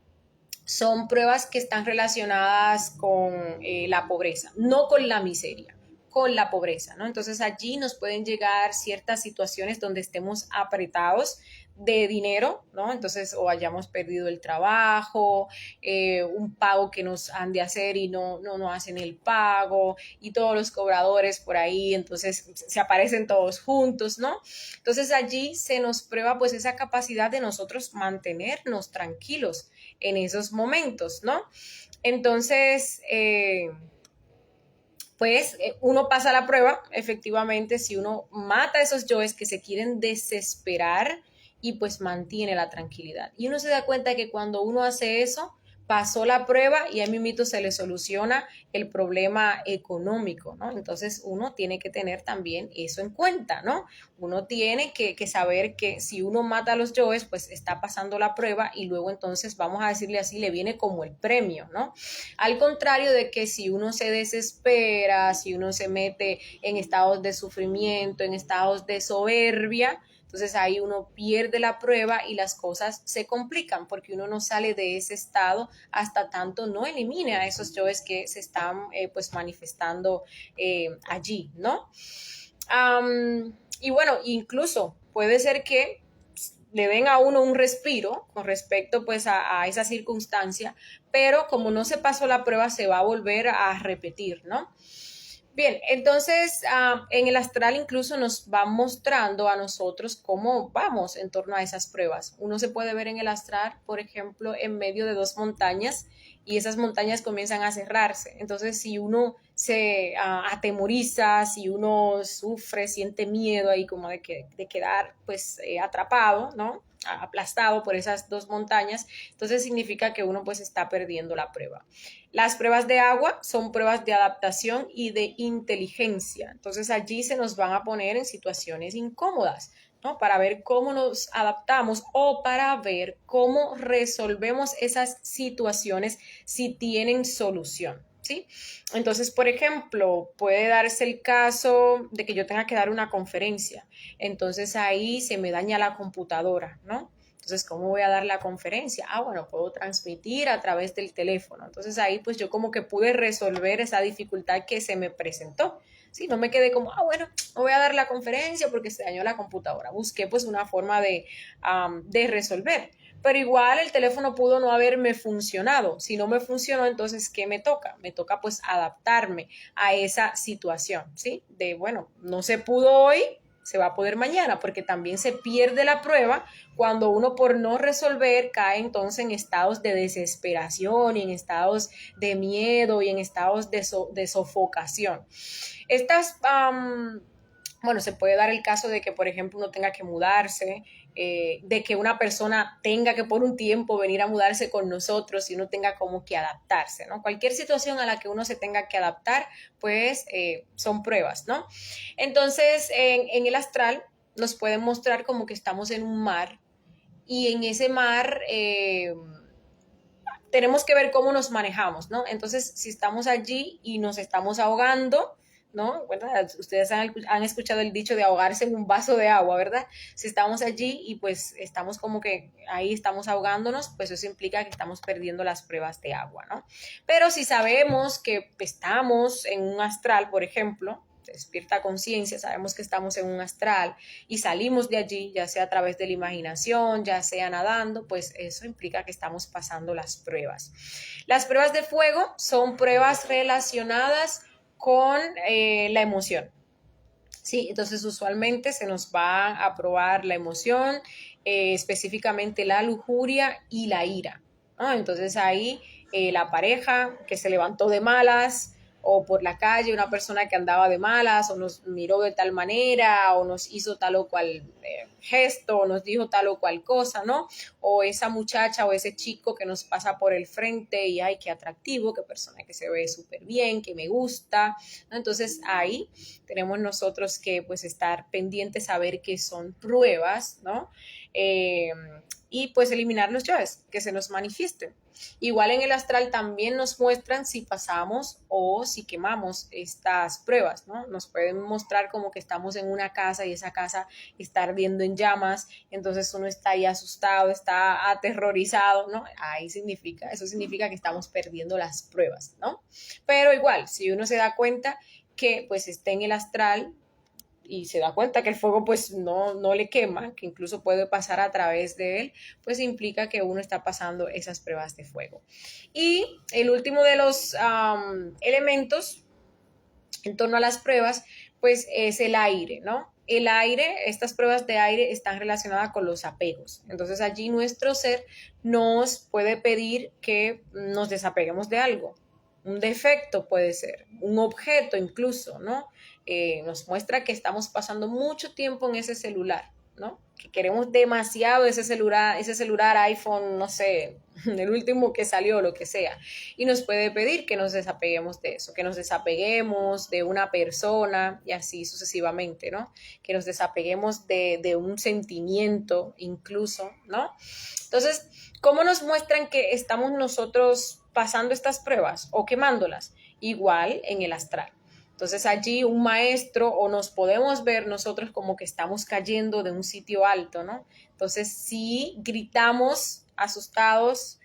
son pruebas que están relacionadas con la pobreza, no con la miseria, con la pobreza, ¿no? Entonces allí nos pueden llegar ciertas situaciones donde estemos apretados de dinero, ¿no? Entonces, o hayamos perdido el trabajo, un pago que nos han de hacer y no hacen el pago, y todos los cobradores por ahí, entonces se aparecen todos juntos, ¿no? Entonces allí se nos prueba pues esa capacidad de nosotros mantenernos tranquilos en esos momentos, ¿no? Entonces, pues uno pasa la prueba, efectivamente, si uno mata a esos yoes que se quieren desesperar y pues mantiene la tranquilidad. Y uno se da cuenta que cuando uno hace eso, pasó la prueba y a mí mismo se le soluciona el problema económico, ¿no? Entonces uno tiene que tener también eso en cuenta, ¿no? Uno tiene que saber que si uno mata a los yoes, pues está pasando la prueba y luego entonces, vamos a decirle así, le viene como el premio, ¿no? Al contrario de que si uno se desespera, si uno se mete en estados de sufrimiento, en estados de soberbia, entonces ahí uno pierde la prueba y las cosas se complican porque uno no sale de ese estado hasta tanto no elimine a esos yoes que se están pues manifestando allí, ¿no? Y bueno, incluso puede ser que le den a uno un respiro con respecto pues a esa circunstancia, pero como no se pasó la prueba se va a volver a repetir, ¿no? Bien, entonces en el astral incluso nos va mostrando a nosotros cómo vamos en torno a esas pruebas. Uno se puede ver en el astral, por ejemplo, en medio de dos montañas y esas montañas comienzan a cerrarse. Entonces, si uno se atemoriza, si uno sufre, siente miedo ahí como de quedar pues atrapado, ¿no? aplastado por esas dos montañas, entonces significa que uno pues está perdiendo la prueba. Las pruebas de agua son pruebas de adaptación y de inteligencia, entonces allí se nos van a poner en situaciones incómodas, ¿no? Para ver cómo nos adaptamos o para ver cómo resolvemos esas situaciones si tienen solución, ¿sí? Entonces, por ejemplo, puede darse el caso de que yo tenga que dar una conferencia, entonces ahí se me daña la computadora, ¿no? Entonces, ¿cómo voy a dar la conferencia? Bueno, puedo transmitir a través del teléfono. Entonces ahí pues yo como que pude resolver esa dificultad que se me presentó. Sí, no me quedé como, bueno, no voy a dar la conferencia porque se dañó la computadora. Busqué pues una forma de resolver. Pero igual el teléfono pudo no haberme funcionado. Si no me funcionó, entonces, ¿qué me toca? Me toca pues adaptarme a esa situación, ¿sí? De, bueno, no se pudo hoy, se va a poder mañana, porque también se pierde la prueba cuando uno por no resolver cae entonces en estados de desesperación y en estados de miedo y en estados de sofocación. Estas, bueno, se puede dar el caso de que, por ejemplo, uno tenga que mudarse, de que una persona tenga que por un tiempo venir a mudarse con nosotros y uno tenga como que adaptarse, ¿no? Cualquier situación a la que uno se tenga que adaptar, pues son pruebas, ¿no? Entonces, en el astral nos pueden mostrar como que estamos en un mar y en ese mar tenemos que ver cómo nos manejamos, ¿no? Entonces, si estamos allí y nos estamos ahogando, ¿no? Bueno, ustedes han escuchado el dicho de ahogarse en un vaso de agua, ¿verdad? Si estamos allí y pues estamos como que ahí estamos ahogándonos, pues eso implica que estamos perdiendo las pruebas de agua, ¿no? Pero si sabemos que estamos en un astral, por ejemplo, despierta conciencia, sabemos que estamos en un astral y salimos de allí, ya sea a través de la imaginación, ya sea nadando, pues eso implica que estamos pasando las pruebas. Las pruebas de fuego son pruebas relacionadas con la emoción. Sí, entonces usualmente se nos va a probar la emoción, específicamente la lujuria y la ira, ¿no? Entonces ahí la pareja que se levantó de malas o por la calle una persona que andaba de malas o nos miró de tal manera o nos hizo tal o cual gesto o nos dijo tal o cual cosa, ¿no? O esa muchacha o ese chico que nos pasa por el frente y ay, qué atractivo, qué persona que se ve súper bien, que me gusta, ¿no? Entonces ahí tenemos nosotros que pues estar pendientes a ver qué son pruebas, ¿no? Y pues eliminar los yoes, que se nos manifiesten. Igual en el astral también nos muestran si pasamos o si quemamos estas pruebas, ¿no? Nos pueden mostrar como que estamos en una casa y esa casa está ardiendo en llamas, entonces uno está ahí asustado, está aterrorizado, ¿no? Eso significa que estamos perdiendo las pruebas, ¿no? Pero igual, si uno se da cuenta que pues está en el astral y se da cuenta que el fuego pues no le quema, que incluso puede pasar a través de él, pues implica que uno está pasando esas pruebas de fuego. Y el último de los elementos en torno a las pruebas, pues es el aire, ¿no? El aire, estas pruebas de aire están relacionadas con los apegos. Entonces allí nuestro ser nos puede pedir que nos desapeguemos de algo. Un defecto puede ser, un objeto incluso, ¿no? Nos muestra que estamos pasando mucho tiempo en ese celular, ¿no? Que queremos demasiado ese celular iPhone, no sé, el último que salió, lo que sea. Y nos puede pedir que nos desapeguemos de eso, que nos desapeguemos de una persona y así sucesivamente, ¿no? Que nos desapeguemos de un sentimiento incluso, ¿no? Entonces, ¿cómo nos muestran que estamos nosotros pasando estas pruebas o quemándolas? Igual en el astral. Entonces allí un maestro o nos podemos ver nosotros como que estamos cayendo de un sitio alto, ¿no? Entonces si gritamos asustados,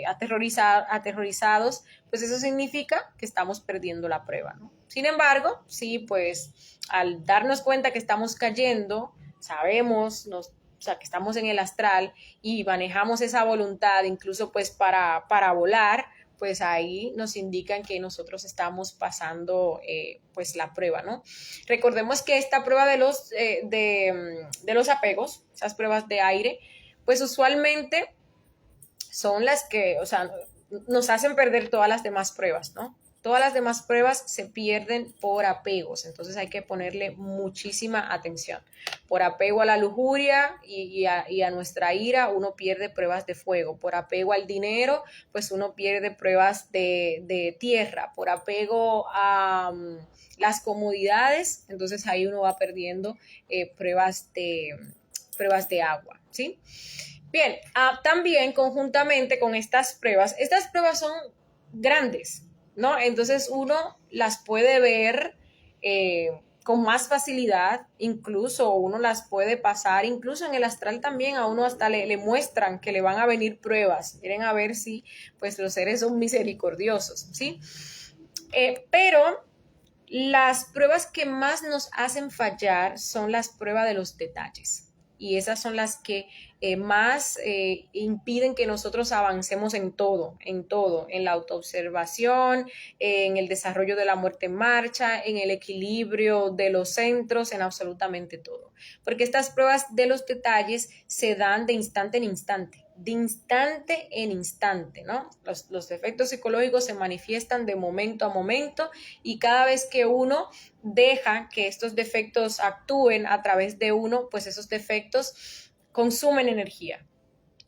aterrorizados, pues eso significa que estamos perdiendo la prueba, ¿no? Sin embargo, sí, pues al darnos cuenta que estamos cayendo, sabemos, o sea, que estamos en el astral y manejamos esa voluntad incluso pues para volar, pues ahí nos indican que nosotros estamos pasando pues la prueba, ¿no? Recordemos que esta prueba de los apegos, esas pruebas de aire, pues usualmente son las que, o sea, nos hacen perder todas las demás pruebas, ¿no? Todas las demás pruebas se pierden por apegos, entonces hay que ponerle muchísima atención. Por apego a la lujuria y a nuestra ira, uno pierde pruebas de fuego. Por apego al dinero, pues uno pierde pruebas de tierra. Por apego a las comodidades, entonces ahí uno va perdiendo pruebas de agua, ¿sí? Bien, también conjuntamente con estas pruebas son grandes, ¿no? Entonces uno las puede ver con más facilidad, incluso uno las puede pasar, incluso en el astral también a uno hasta le muestran que le van a venir pruebas, miren a ver si pues los seres son misericordiosos, ¿sí? Pero las pruebas que más nos hacen fallar son las pruebas de los detalles. Y esas son las que más impiden que nosotros avancemos en todo, en la autoobservación, en el desarrollo de la muerte en marcha, en el equilibrio de los centros, en absolutamente todo. Porque estas pruebas de los detalles se dan de instante en instante, ¿no? Los efectos psicológicos se manifiestan de momento a momento y cada vez que uno deja que estos defectos actúen a través de uno, pues esos defectos consumen energía.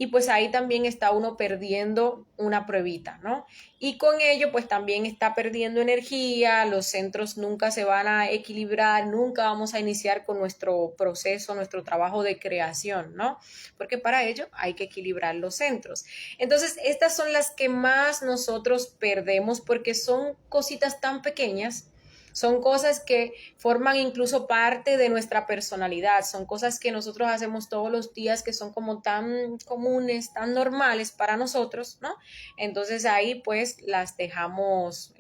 Y pues ahí también está uno perdiendo una pruebita, ¿no? Y con ello pues también está perdiendo energía, los centros nunca se van a equilibrar, nunca vamos a iniciar con nuestro proceso, nuestro trabajo de creación, ¿no? Porque para ello hay que equilibrar los centros. Entonces, estas son las que más nosotros perdemos porque son cositas tan pequeñas. Son cosas que forman incluso parte de nuestra personalidad, son cosas que nosotros hacemos todos los días que son como tan comunes, tan normales para nosotros, ¿no? Entonces ahí pues las dejamos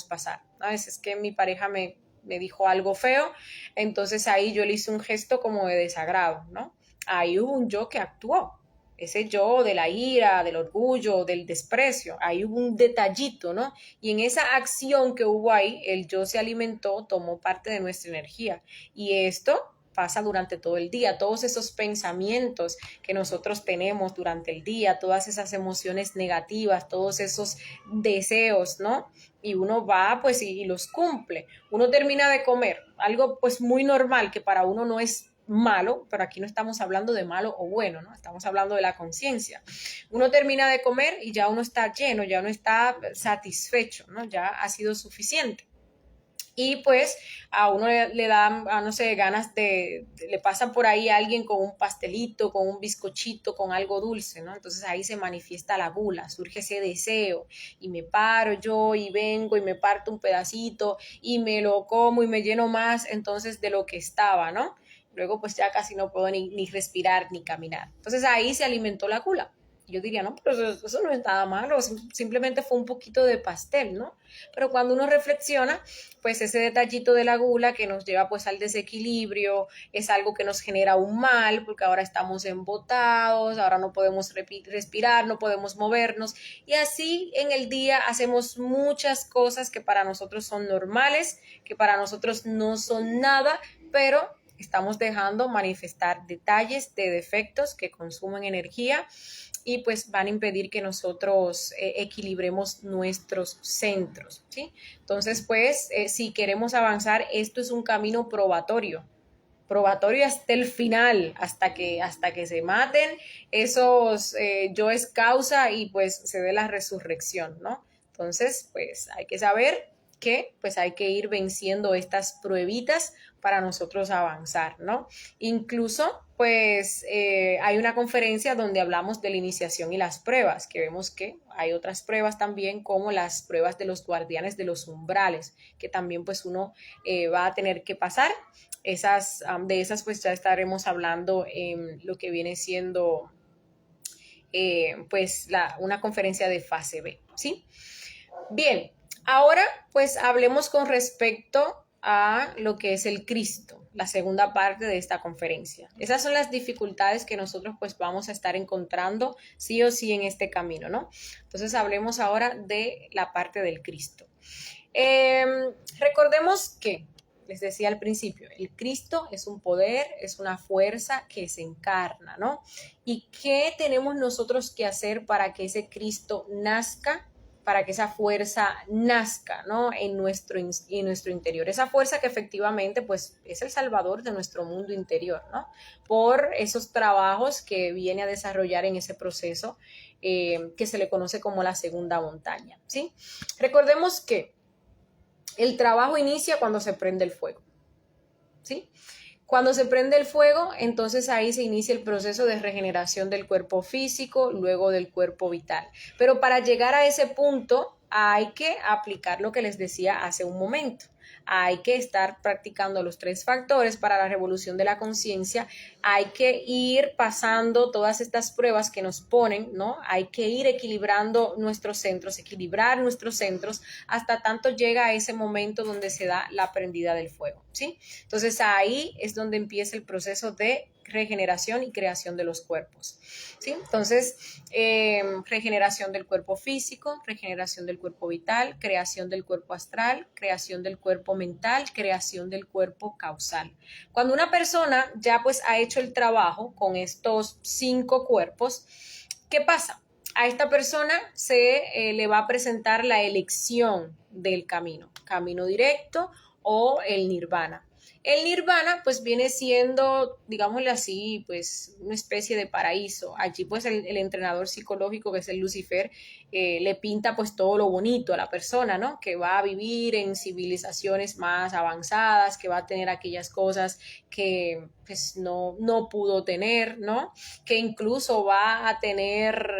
pasar. A veces que mi pareja me dijo algo feo, entonces ahí yo le hice un gesto como de desagrado, ¿no? Ahí hubo un yo que actuó. Ese yo de la ira, del orgullo, del desprecio, ahí hubo un detallito, ¿no? Y en esa acción que hubo ahí, el yo se alimentó, tomó parte de nuestra energía. Y esto pasa durante todo el día, todos esos pensamientos que nosotros tenemos durante el día, todas esas emociones negativas, todos esos deseos, ¿no? Y uno va pues y los cumple. Uno termina de comer, algo pues muy normal que para uno no es malo, pero aquí no estamos hablando de malo o bueno, ¿no? Estamos hablando de la conciencia. Uno termina de comer y ya uno está lleno, ya uno está satisfecho, ¿no? Ya ha sido suficiente. Y pues a uno le da, no sé, ganas le pasa por ahí alguien con un pastelito, con un bizcochito, con algo dulce, ¿no? Entonces ahí se manifiesta la gula, surge ese deseo y me paro yo y vengo y me parto un pedacito y me lo como y me lleno más entonces de lo que estaba, ¿no? Luego pues ya casi no puedo ni respirar ni caminar. Entonces ahí se alimentó la gula. Yo diría, no, pero eso no es nada malo, simplemente fue un poquito de pastel, ¿no? Pero cuando uno reflexiona, pues ese detallito de la gula que nos lleva pues al desequilibrio, es algo que nos genera un mal, porque ahora estamos embotados, ahora no podemos respirar, no podemos movernos, y así en el día hacemos muchas cosas que para nosotros son normales, que para nosotros no son nada, pero estamos dejando manifestar detalles de defectos que consumen energía y pues van a impedir que nosotros equilibremos nuestros centros, ¿sí? Entonces, pues, si queremos avanzar, esto es un camino probatorio hasta el final, hasta que se maten esos yo es causa y pues se dé la resurrección, ¿no? Entonces, pues hay que saber que pues hay que ir venciendo estas pruebitas para nosotros avanzar, ¿no? Incluso, pues hay una conferencia donde hablamos de la iniciación y las pruebas, que vemos que hay otras pruebas también como las pruebas de los guardianes de los umbrales, que también pues uno va a tener que pasar. De esas pues ya estaremos hablando en lo que viene siendo pues una conferencia de fase B, ¿sí? Bien, ahora pues hablemos con respecto a lo que es el Cristo, la segunda parte de esta conferencia. Esas son las dificultades que nosotros pues vamos a estar encontrando sí o sí en este camino, ¿no? Entonces hablemos ahora de la parte del Cristo. Recordemos que les decía al principio, el Cristo es un poder, es una fuerza que se encarna, ¿no? ¿Y qué tenemos nosotros que hacer para que ese Cristo nazca? para que esa fuerza nazca, ¿no? en nuestro interior. Esa fuerza que efectivamente pues, es el salvador de nuestro mundo interior, ¿no? Por esos trabajos que viene a desarrollar en ese proceso que se le conoce como la segunda montaña, ¿sí? Recordemos que el trabajo inicia cuando se prende el fuego, ¿sí? Cuando se prende el fuego, entonces ahí se inicia el proceso de regeneración del cuerpo físico, luego del cuerpo vital. Pero para llegar a ese punto hay que aplicar lo que les decía hace un momento. Hay que estar practicando los 3 factores para la revolución de la conciencia. Hay que ir pasando todas estas pruebas que nos ponen, ¿no? Hay que ir equilibrando nuestros centros, equilibrar nuestros centros hasta tanto llega a ese momento donde se da la prendida del fuego, ¿sí? Entonces ahí es donde empieza el proceso de regeneración y creación de los cuerpos, ¿sí? Entonces, regeneración del cuerpo físico, regeneración del cuerpo vital, creación del cuerpo astral, creación del cuerpo mental, creación del cuerpo causal. Cuando una persona ya pues ha hecho el trabajo con estos 5 cuerpos, ¿qué pasa? A esta persona se le va a presentar la elección del camino directo o el nirvana. El nirvana pues viene siendo, digámosle así, pues una especie de paraíso. Allí pues el entrenador psicológico que es el Lucifer le pinta pues todo lo bonito a la persona, ¿no? Que va a vivir en civilizaciones más avanzadas, que va a tener aquellas cosas que pues no pudo tener, ¿no? Que incluso va a tener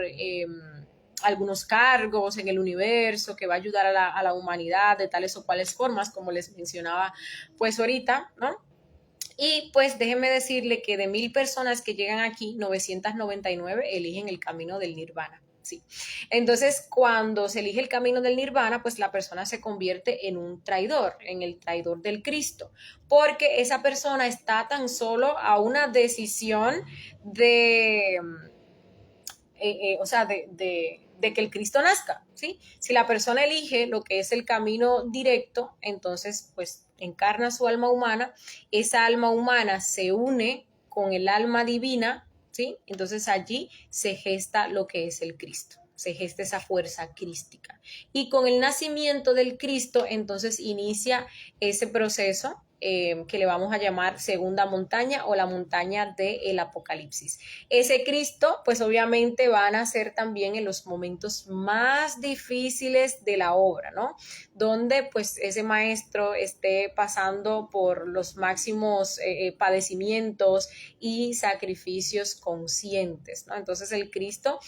algunos cargos en el universo, que va a ayudar a la humanidad de tales o cuales formas, como les mencionaba pues ahorita, ¿no? Y pues déjenme decirle que de 1000 personas que llegan aquí, 999 eligen el camino del nirvana. Sí. Entonces, cuando se elige el camino del nirvana, pues la persona se convierte en un traidor, en el traidor del Cristo, porque esa persona está tan solo a una decisión de, o sea, de que el Cristo nazca, ¿sí? Si la persona elige lo que es el camino directo, entonces pues encarna su alma humana, esa alma humana se une con el alma divina, ¿sí? Entonces allí se gesta lo que es el Cristo, se gesta esa fuerza crística. Y con el nacimiento del Cristo, entonces inicia ese proceso que le vamos a llamar segunda montaña o la montaña del Apocalipsis. Ese Cristo, pues obviamente van a ser también en los momentos más difíciles de la obra, ¿no? Donde pues ese maestro esté pasando por los máximos padecimientos y sacrificios conscientes, ¿no? Entonces el Cristo,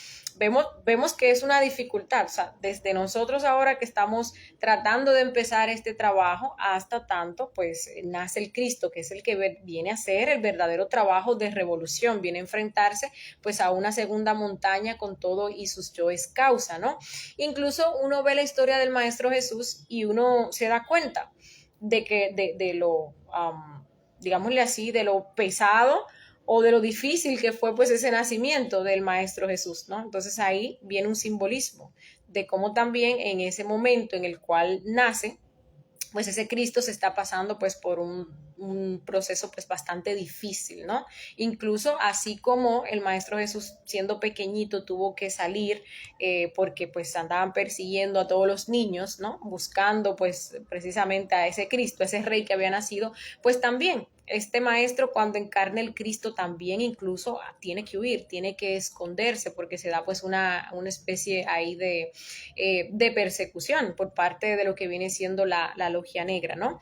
vemos que es una dificultad, o sea, desde nosotros ahora que estamos tratando de empezar este trabajo hasta tanto, pues nace el Cristo, que es el que viene a hacer el verdadero trabajo de revolución, viene a enfrentarse pues a una segunda montaña con todo y sus yoes causa, ¿no? Incluso uno ve la historia del Maestro Jesús y uno se da cuenta de que de lo, digámosle así, de lo pesado o de lo difícil que fue pues ese nacimiento del Maestro Jesús, ¿no? Entonces ahí viene un simbolismo de cómo también en ese momento en el cual nace, pues ese Cristo se está pasando pues por un proceso pues bastante difícil, ¿no? Incluso así como el Maestro Jesús siendo pequeñito tuvo que salir porque pues andaban persiguiendo a todos los niños, ¿no? Buscando pues precisamente a ese Cristo, ese rey que había nacido, pues también este maestro cuando encarna el Cristo también incluso tiene que huir, tiene que esconderse porque se da pues una especie ahí de persecución por parte de lo que viene siendo la logia negra, ¿no?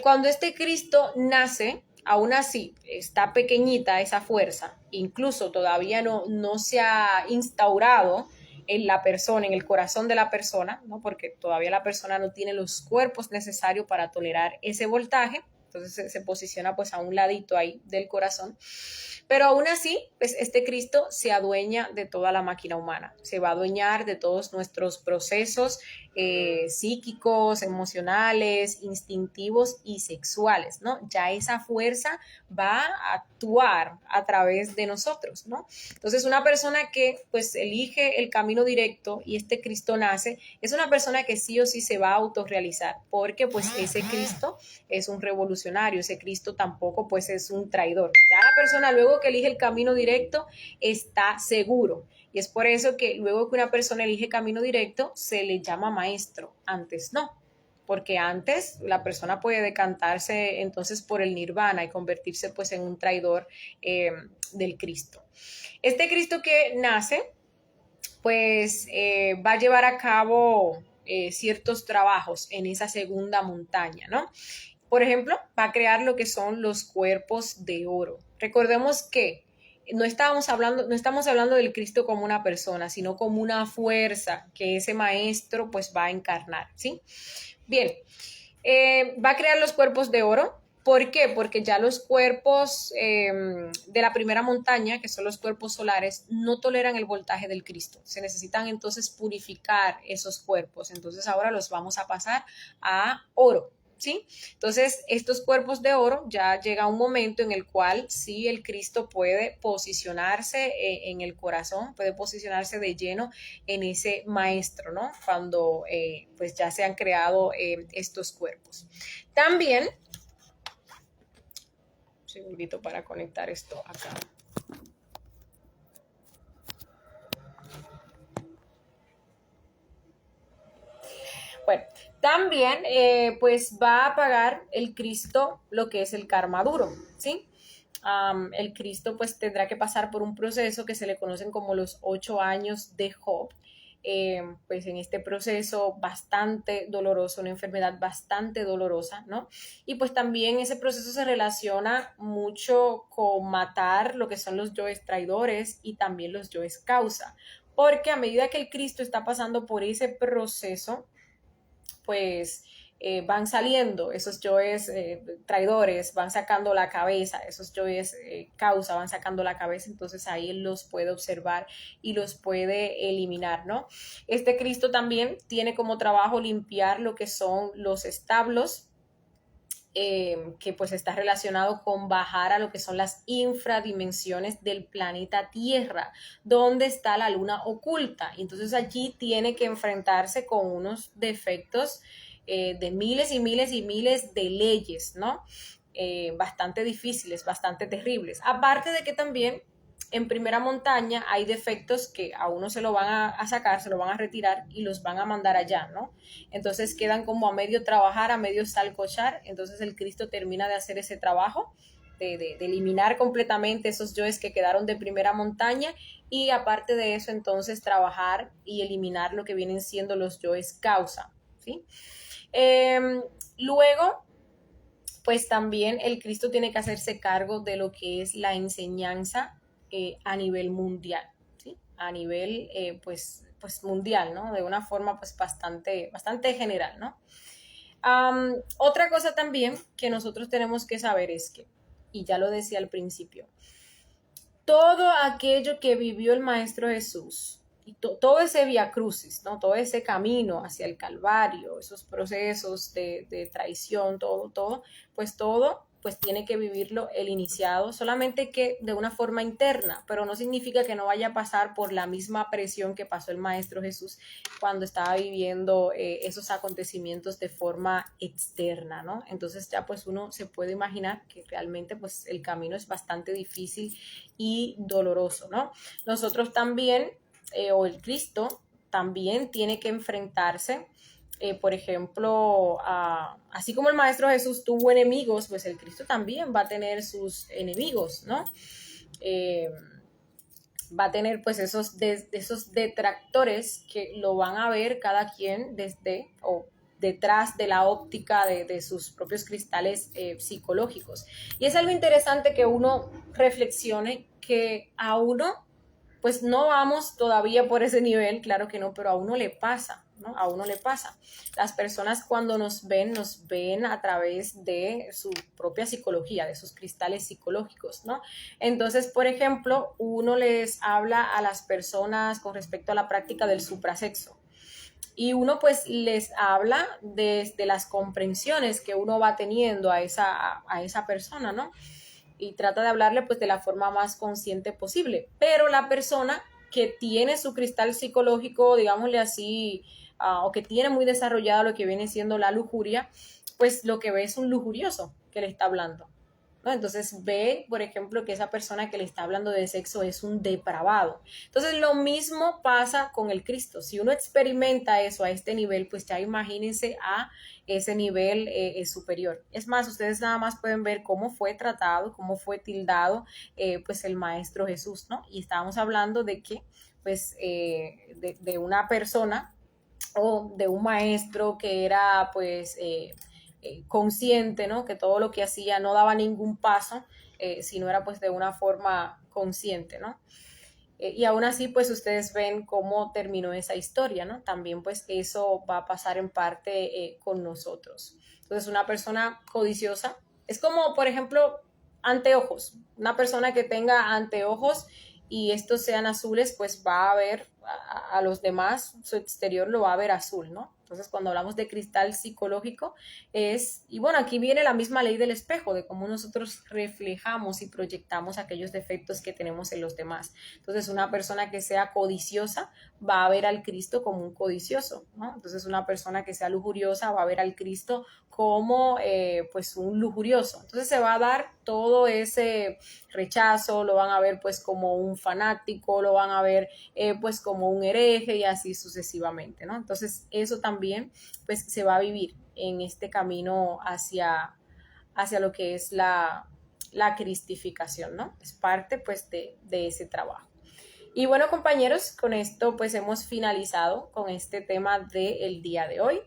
Cuando este Cristo nace, aún así está pequeñita esa fuerza, incluso todavía no se ha instaurado en la persona, en el corazón de la persona, ¿no? Porque todavía la persona no tiene los cuerpos necesarios para tolerar ese voltaje. Entonces se posiciona pues a un ladito ahí del corazón. Pero aún así, pues este Cristo se adueña de toda la máquina humana, se va a adueñar de todos nuestros procesos psíquicos, emocionales, instintivos y sexuales, ¿no? Ya esa fuerza va a actuar a través de nosotros, ¿no? Entonces una persona que pues elige el camino directo y este Cristo nace, es una persona que sí o sí se va a autorrealizar, porque pues ese Cristo es un revolucionario, ese Cristo tampoco pues es un traidor. Ya la persona luego que elige el camino directo está seguro Y es por eso que luego que una persona elige camino directo, se le llama maestro, antes no. Porque antes la persona puede decantarse entonces por el nirvana y convertirse pues en un traidor del Cristo. Este Cristo que nace pues va a llevar a cabo ciertos trabajos en esa segunda montaña, ¿no? Por ejemplo, va a crear lo que son los cuerpos de oro. Recordemos que no estamos hablando del Cristo como una persona, sino como una fuerza que ese maestro pues va a encarnar, ¿sí? Bien, va a crear los cuerpos de oro. ¿Por qué? Porque ya los cuerpos de la primera montaña, que son los cuerpos solares, no toleran el voltaje del Cristo. Se necesitan entonces purificar esos cuerpos. Entonces ahora los vamos a pasar a oro. ¿Sí? Entonces, estos cuerpos de oro ya llega un momento en el cual sí el Cristo puede posicionarse en el corazón, puede posicionarse de lleno en ese maestro, ¿no? Cuando pues ya se han creado estos cuerpos. También, un segundito para conectar esto acá. Bueno, también pues va a pagar el Cristo lo que es el karma duro, ¿sí? El Cristo pues tendrá que pasar por un proceso que se le conocen como los 8 años de Job. Pues en este proceso bastante doloroso, una enfermedad bastante dolorosa, ¿no? Y pues también ese proceso se relaciona mucho con matar lo que son los yoes traidores y también los yoes causa, porque a medida que el Cristo está pasando por ese proceso, pues van saliendo esos yoes traidores, van sacando la cabeza, esos yoes causa van sacando la cabeza, entonces ahí él los puede observar y los puede eliminar, ¿no? Este Cristo también tiene como trabajo limpiar lo que son los establos, que pues está relacionado con bajar a lo que son las infradimensiones del planeta Tierra, donde está la luna oculta. Entonces allí tiene que enfrentarse con unos defectos de miles y miles y miles de leyes, ¿no? Bastante difíciles, bastante terribles. Aparte de que también en primera montaña hay defectos que a uno se lo van a sacar, se lo van a retirar y los van a mandar allá, ¿no? Entonces quedan como a medio trabajar, a medio salcochar, entonces el Cristo termina de hacer ese trabajo, de eliminar completamente esos yoes que quedaron de primera montaña y aparte de eso entonces trabajar y eliminar lo que vienen siendo los yoes causa, ¿sí? Luego, pues también el Cristo tiene que hacerse cargo de lo que es la enseñanza a nivel mundial, ¿sí? A nivel pues mundial, ¿no? De una forma pues bastante general, ¿no? Otra cosa también que nosotros tenemos que saber es que, y ya lo decía al principio, todo aquello que vivió el Maestro Jesús, y todo ese vía crucis, ¿no? Todo ese camino hacia el Calvario, esos procesos de traición, todo, pues tiene que vivirlo el iniciado, solamente que de una forma interna, pero no significa que no vaya a pasar por la misma presión que pasó el Maestro Jesús cuando estaba viviendo esos acontecimientos de forma externa, ¿no? Entonces ya pues uno se puede imaginar que realmente pues el camino es bastante difícil y doloroso, ¿no? Nosotros también, o el Cristo, también tiene que enfrentarse por ejemplo, así como el Maestro Jesús tuvo enemigos, pues el Cristo también va a tener sus enemigos, ¿no? Va a tener pues esos detractores que lo van a ver cada quien desde o detrás de la óptica de sus propios cristales psicológicos. Y es algo interesante que uno reflexione que a uno pues no vamos todavía por ese nivel, claro que no, pero a uno le pasa, ¿no? A uno le pasa. Las personas cuando nos ven a través de su propia psicología, de sus cristales psicológicos, ¿no? Entonces, por ejemplo, uno les habla a las personas con respecto a la práctica del suprasexo. Y uno pues les habla desde las comprensiones que uno va teniendo a esa persona, ¿no? Y trata de hablarle pues de la forma más consciente posible. Pero la persona que tiene su cristal psicológico, digámosle así, o que tiene muy desarrollado lo que viene siendo la lujuria, pues lo que ve es un lujurioso que le está hablando. ¿no? Entonces ve, por ejemplo, que esa persona que le está hablando de sexo es un depravado. Entonces lo mismo pasa con el Cristo. Si uno experimenta eso a este nivel, pues ya imagínense a ese nivel superior. Es más, ustedes nada más pueden ver cómo fue tratado, cómo fue tildado pues el Maestro Jesús, ¿no? Y estábamos hablando de que pues de una persona o de un maestro que era pues consciente, ¿no? Que todo lo que hacía no daba ningún paso, si no era pues de una forma consciente, ¿no? Y aún así, pues ustedes ven cómo terminó esa historia, ¿no? También pues eso va a pasar en parte con nosotros. Entonces, una persona codiciosa es como, por ejemplo, anteojos. Una persona que tenga anteojos y estos sean azules, pues va a ver a los demás, su exterior lo va a ver azul, ¿no? Entonces, cuando hablamos de cristal psicológico, y bueno, aquí viene la misma ley del espejo, de cómo nosotros reflejamos y proyectamos aquellos defectos que tenemos en los demás. Entonces, una persona que sea codiciosa va a ver al Cristo como un codicioso, ¿no? Entonces, una persona que sea lujuriosa va a ver al Cristo como pues un lujurioso. Entonces se va a dar todo ese rechazo, lo van a ver pues como un fanático, lo van a ver pues como un hereje y así sucesivamente, ¿no? Entonces eso también pues se va a vivir en este camino hacia lo que es la cristificación, ¿no? Es parte pues de ese trabajo. Y bueno, compañeros, con esto pues hemos finalizado con este tema del día de hoy.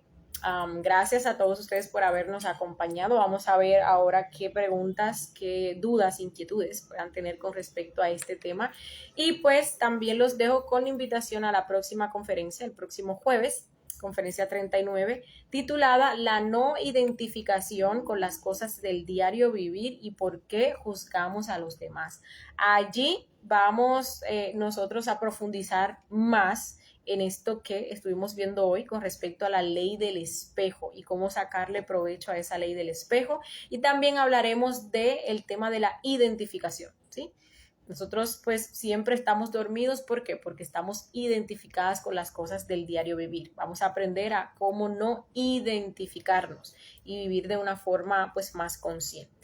Gracias a todos ustedes por habernos acompañado. Vamos a ver ahora qué preguntas, qué dudas, inquietudes puedan tener con respecto a este tema. Y pues también los dejo con invitación a la próxima conferencia, el próximo jueves, conferencia 39, titulada La no identificación con las cosas del diario vivir y por qué juzgamos a los demás. Allí vamos nosotros a profundizar más en esto que estuvimos viendo hoy con respecto a la ley del espejo y cómo sacarle provecho a esa ley del espejo. Y también hablaremos del tema de la identificación, ¿sí? Nosotros pues siempre estamos dormidos, ¿por qué? Porque estamos identificadas con las cosas del diario vivir. Vamos a aprender a cómo no identificarnos y vivir de una forma pues más consciente.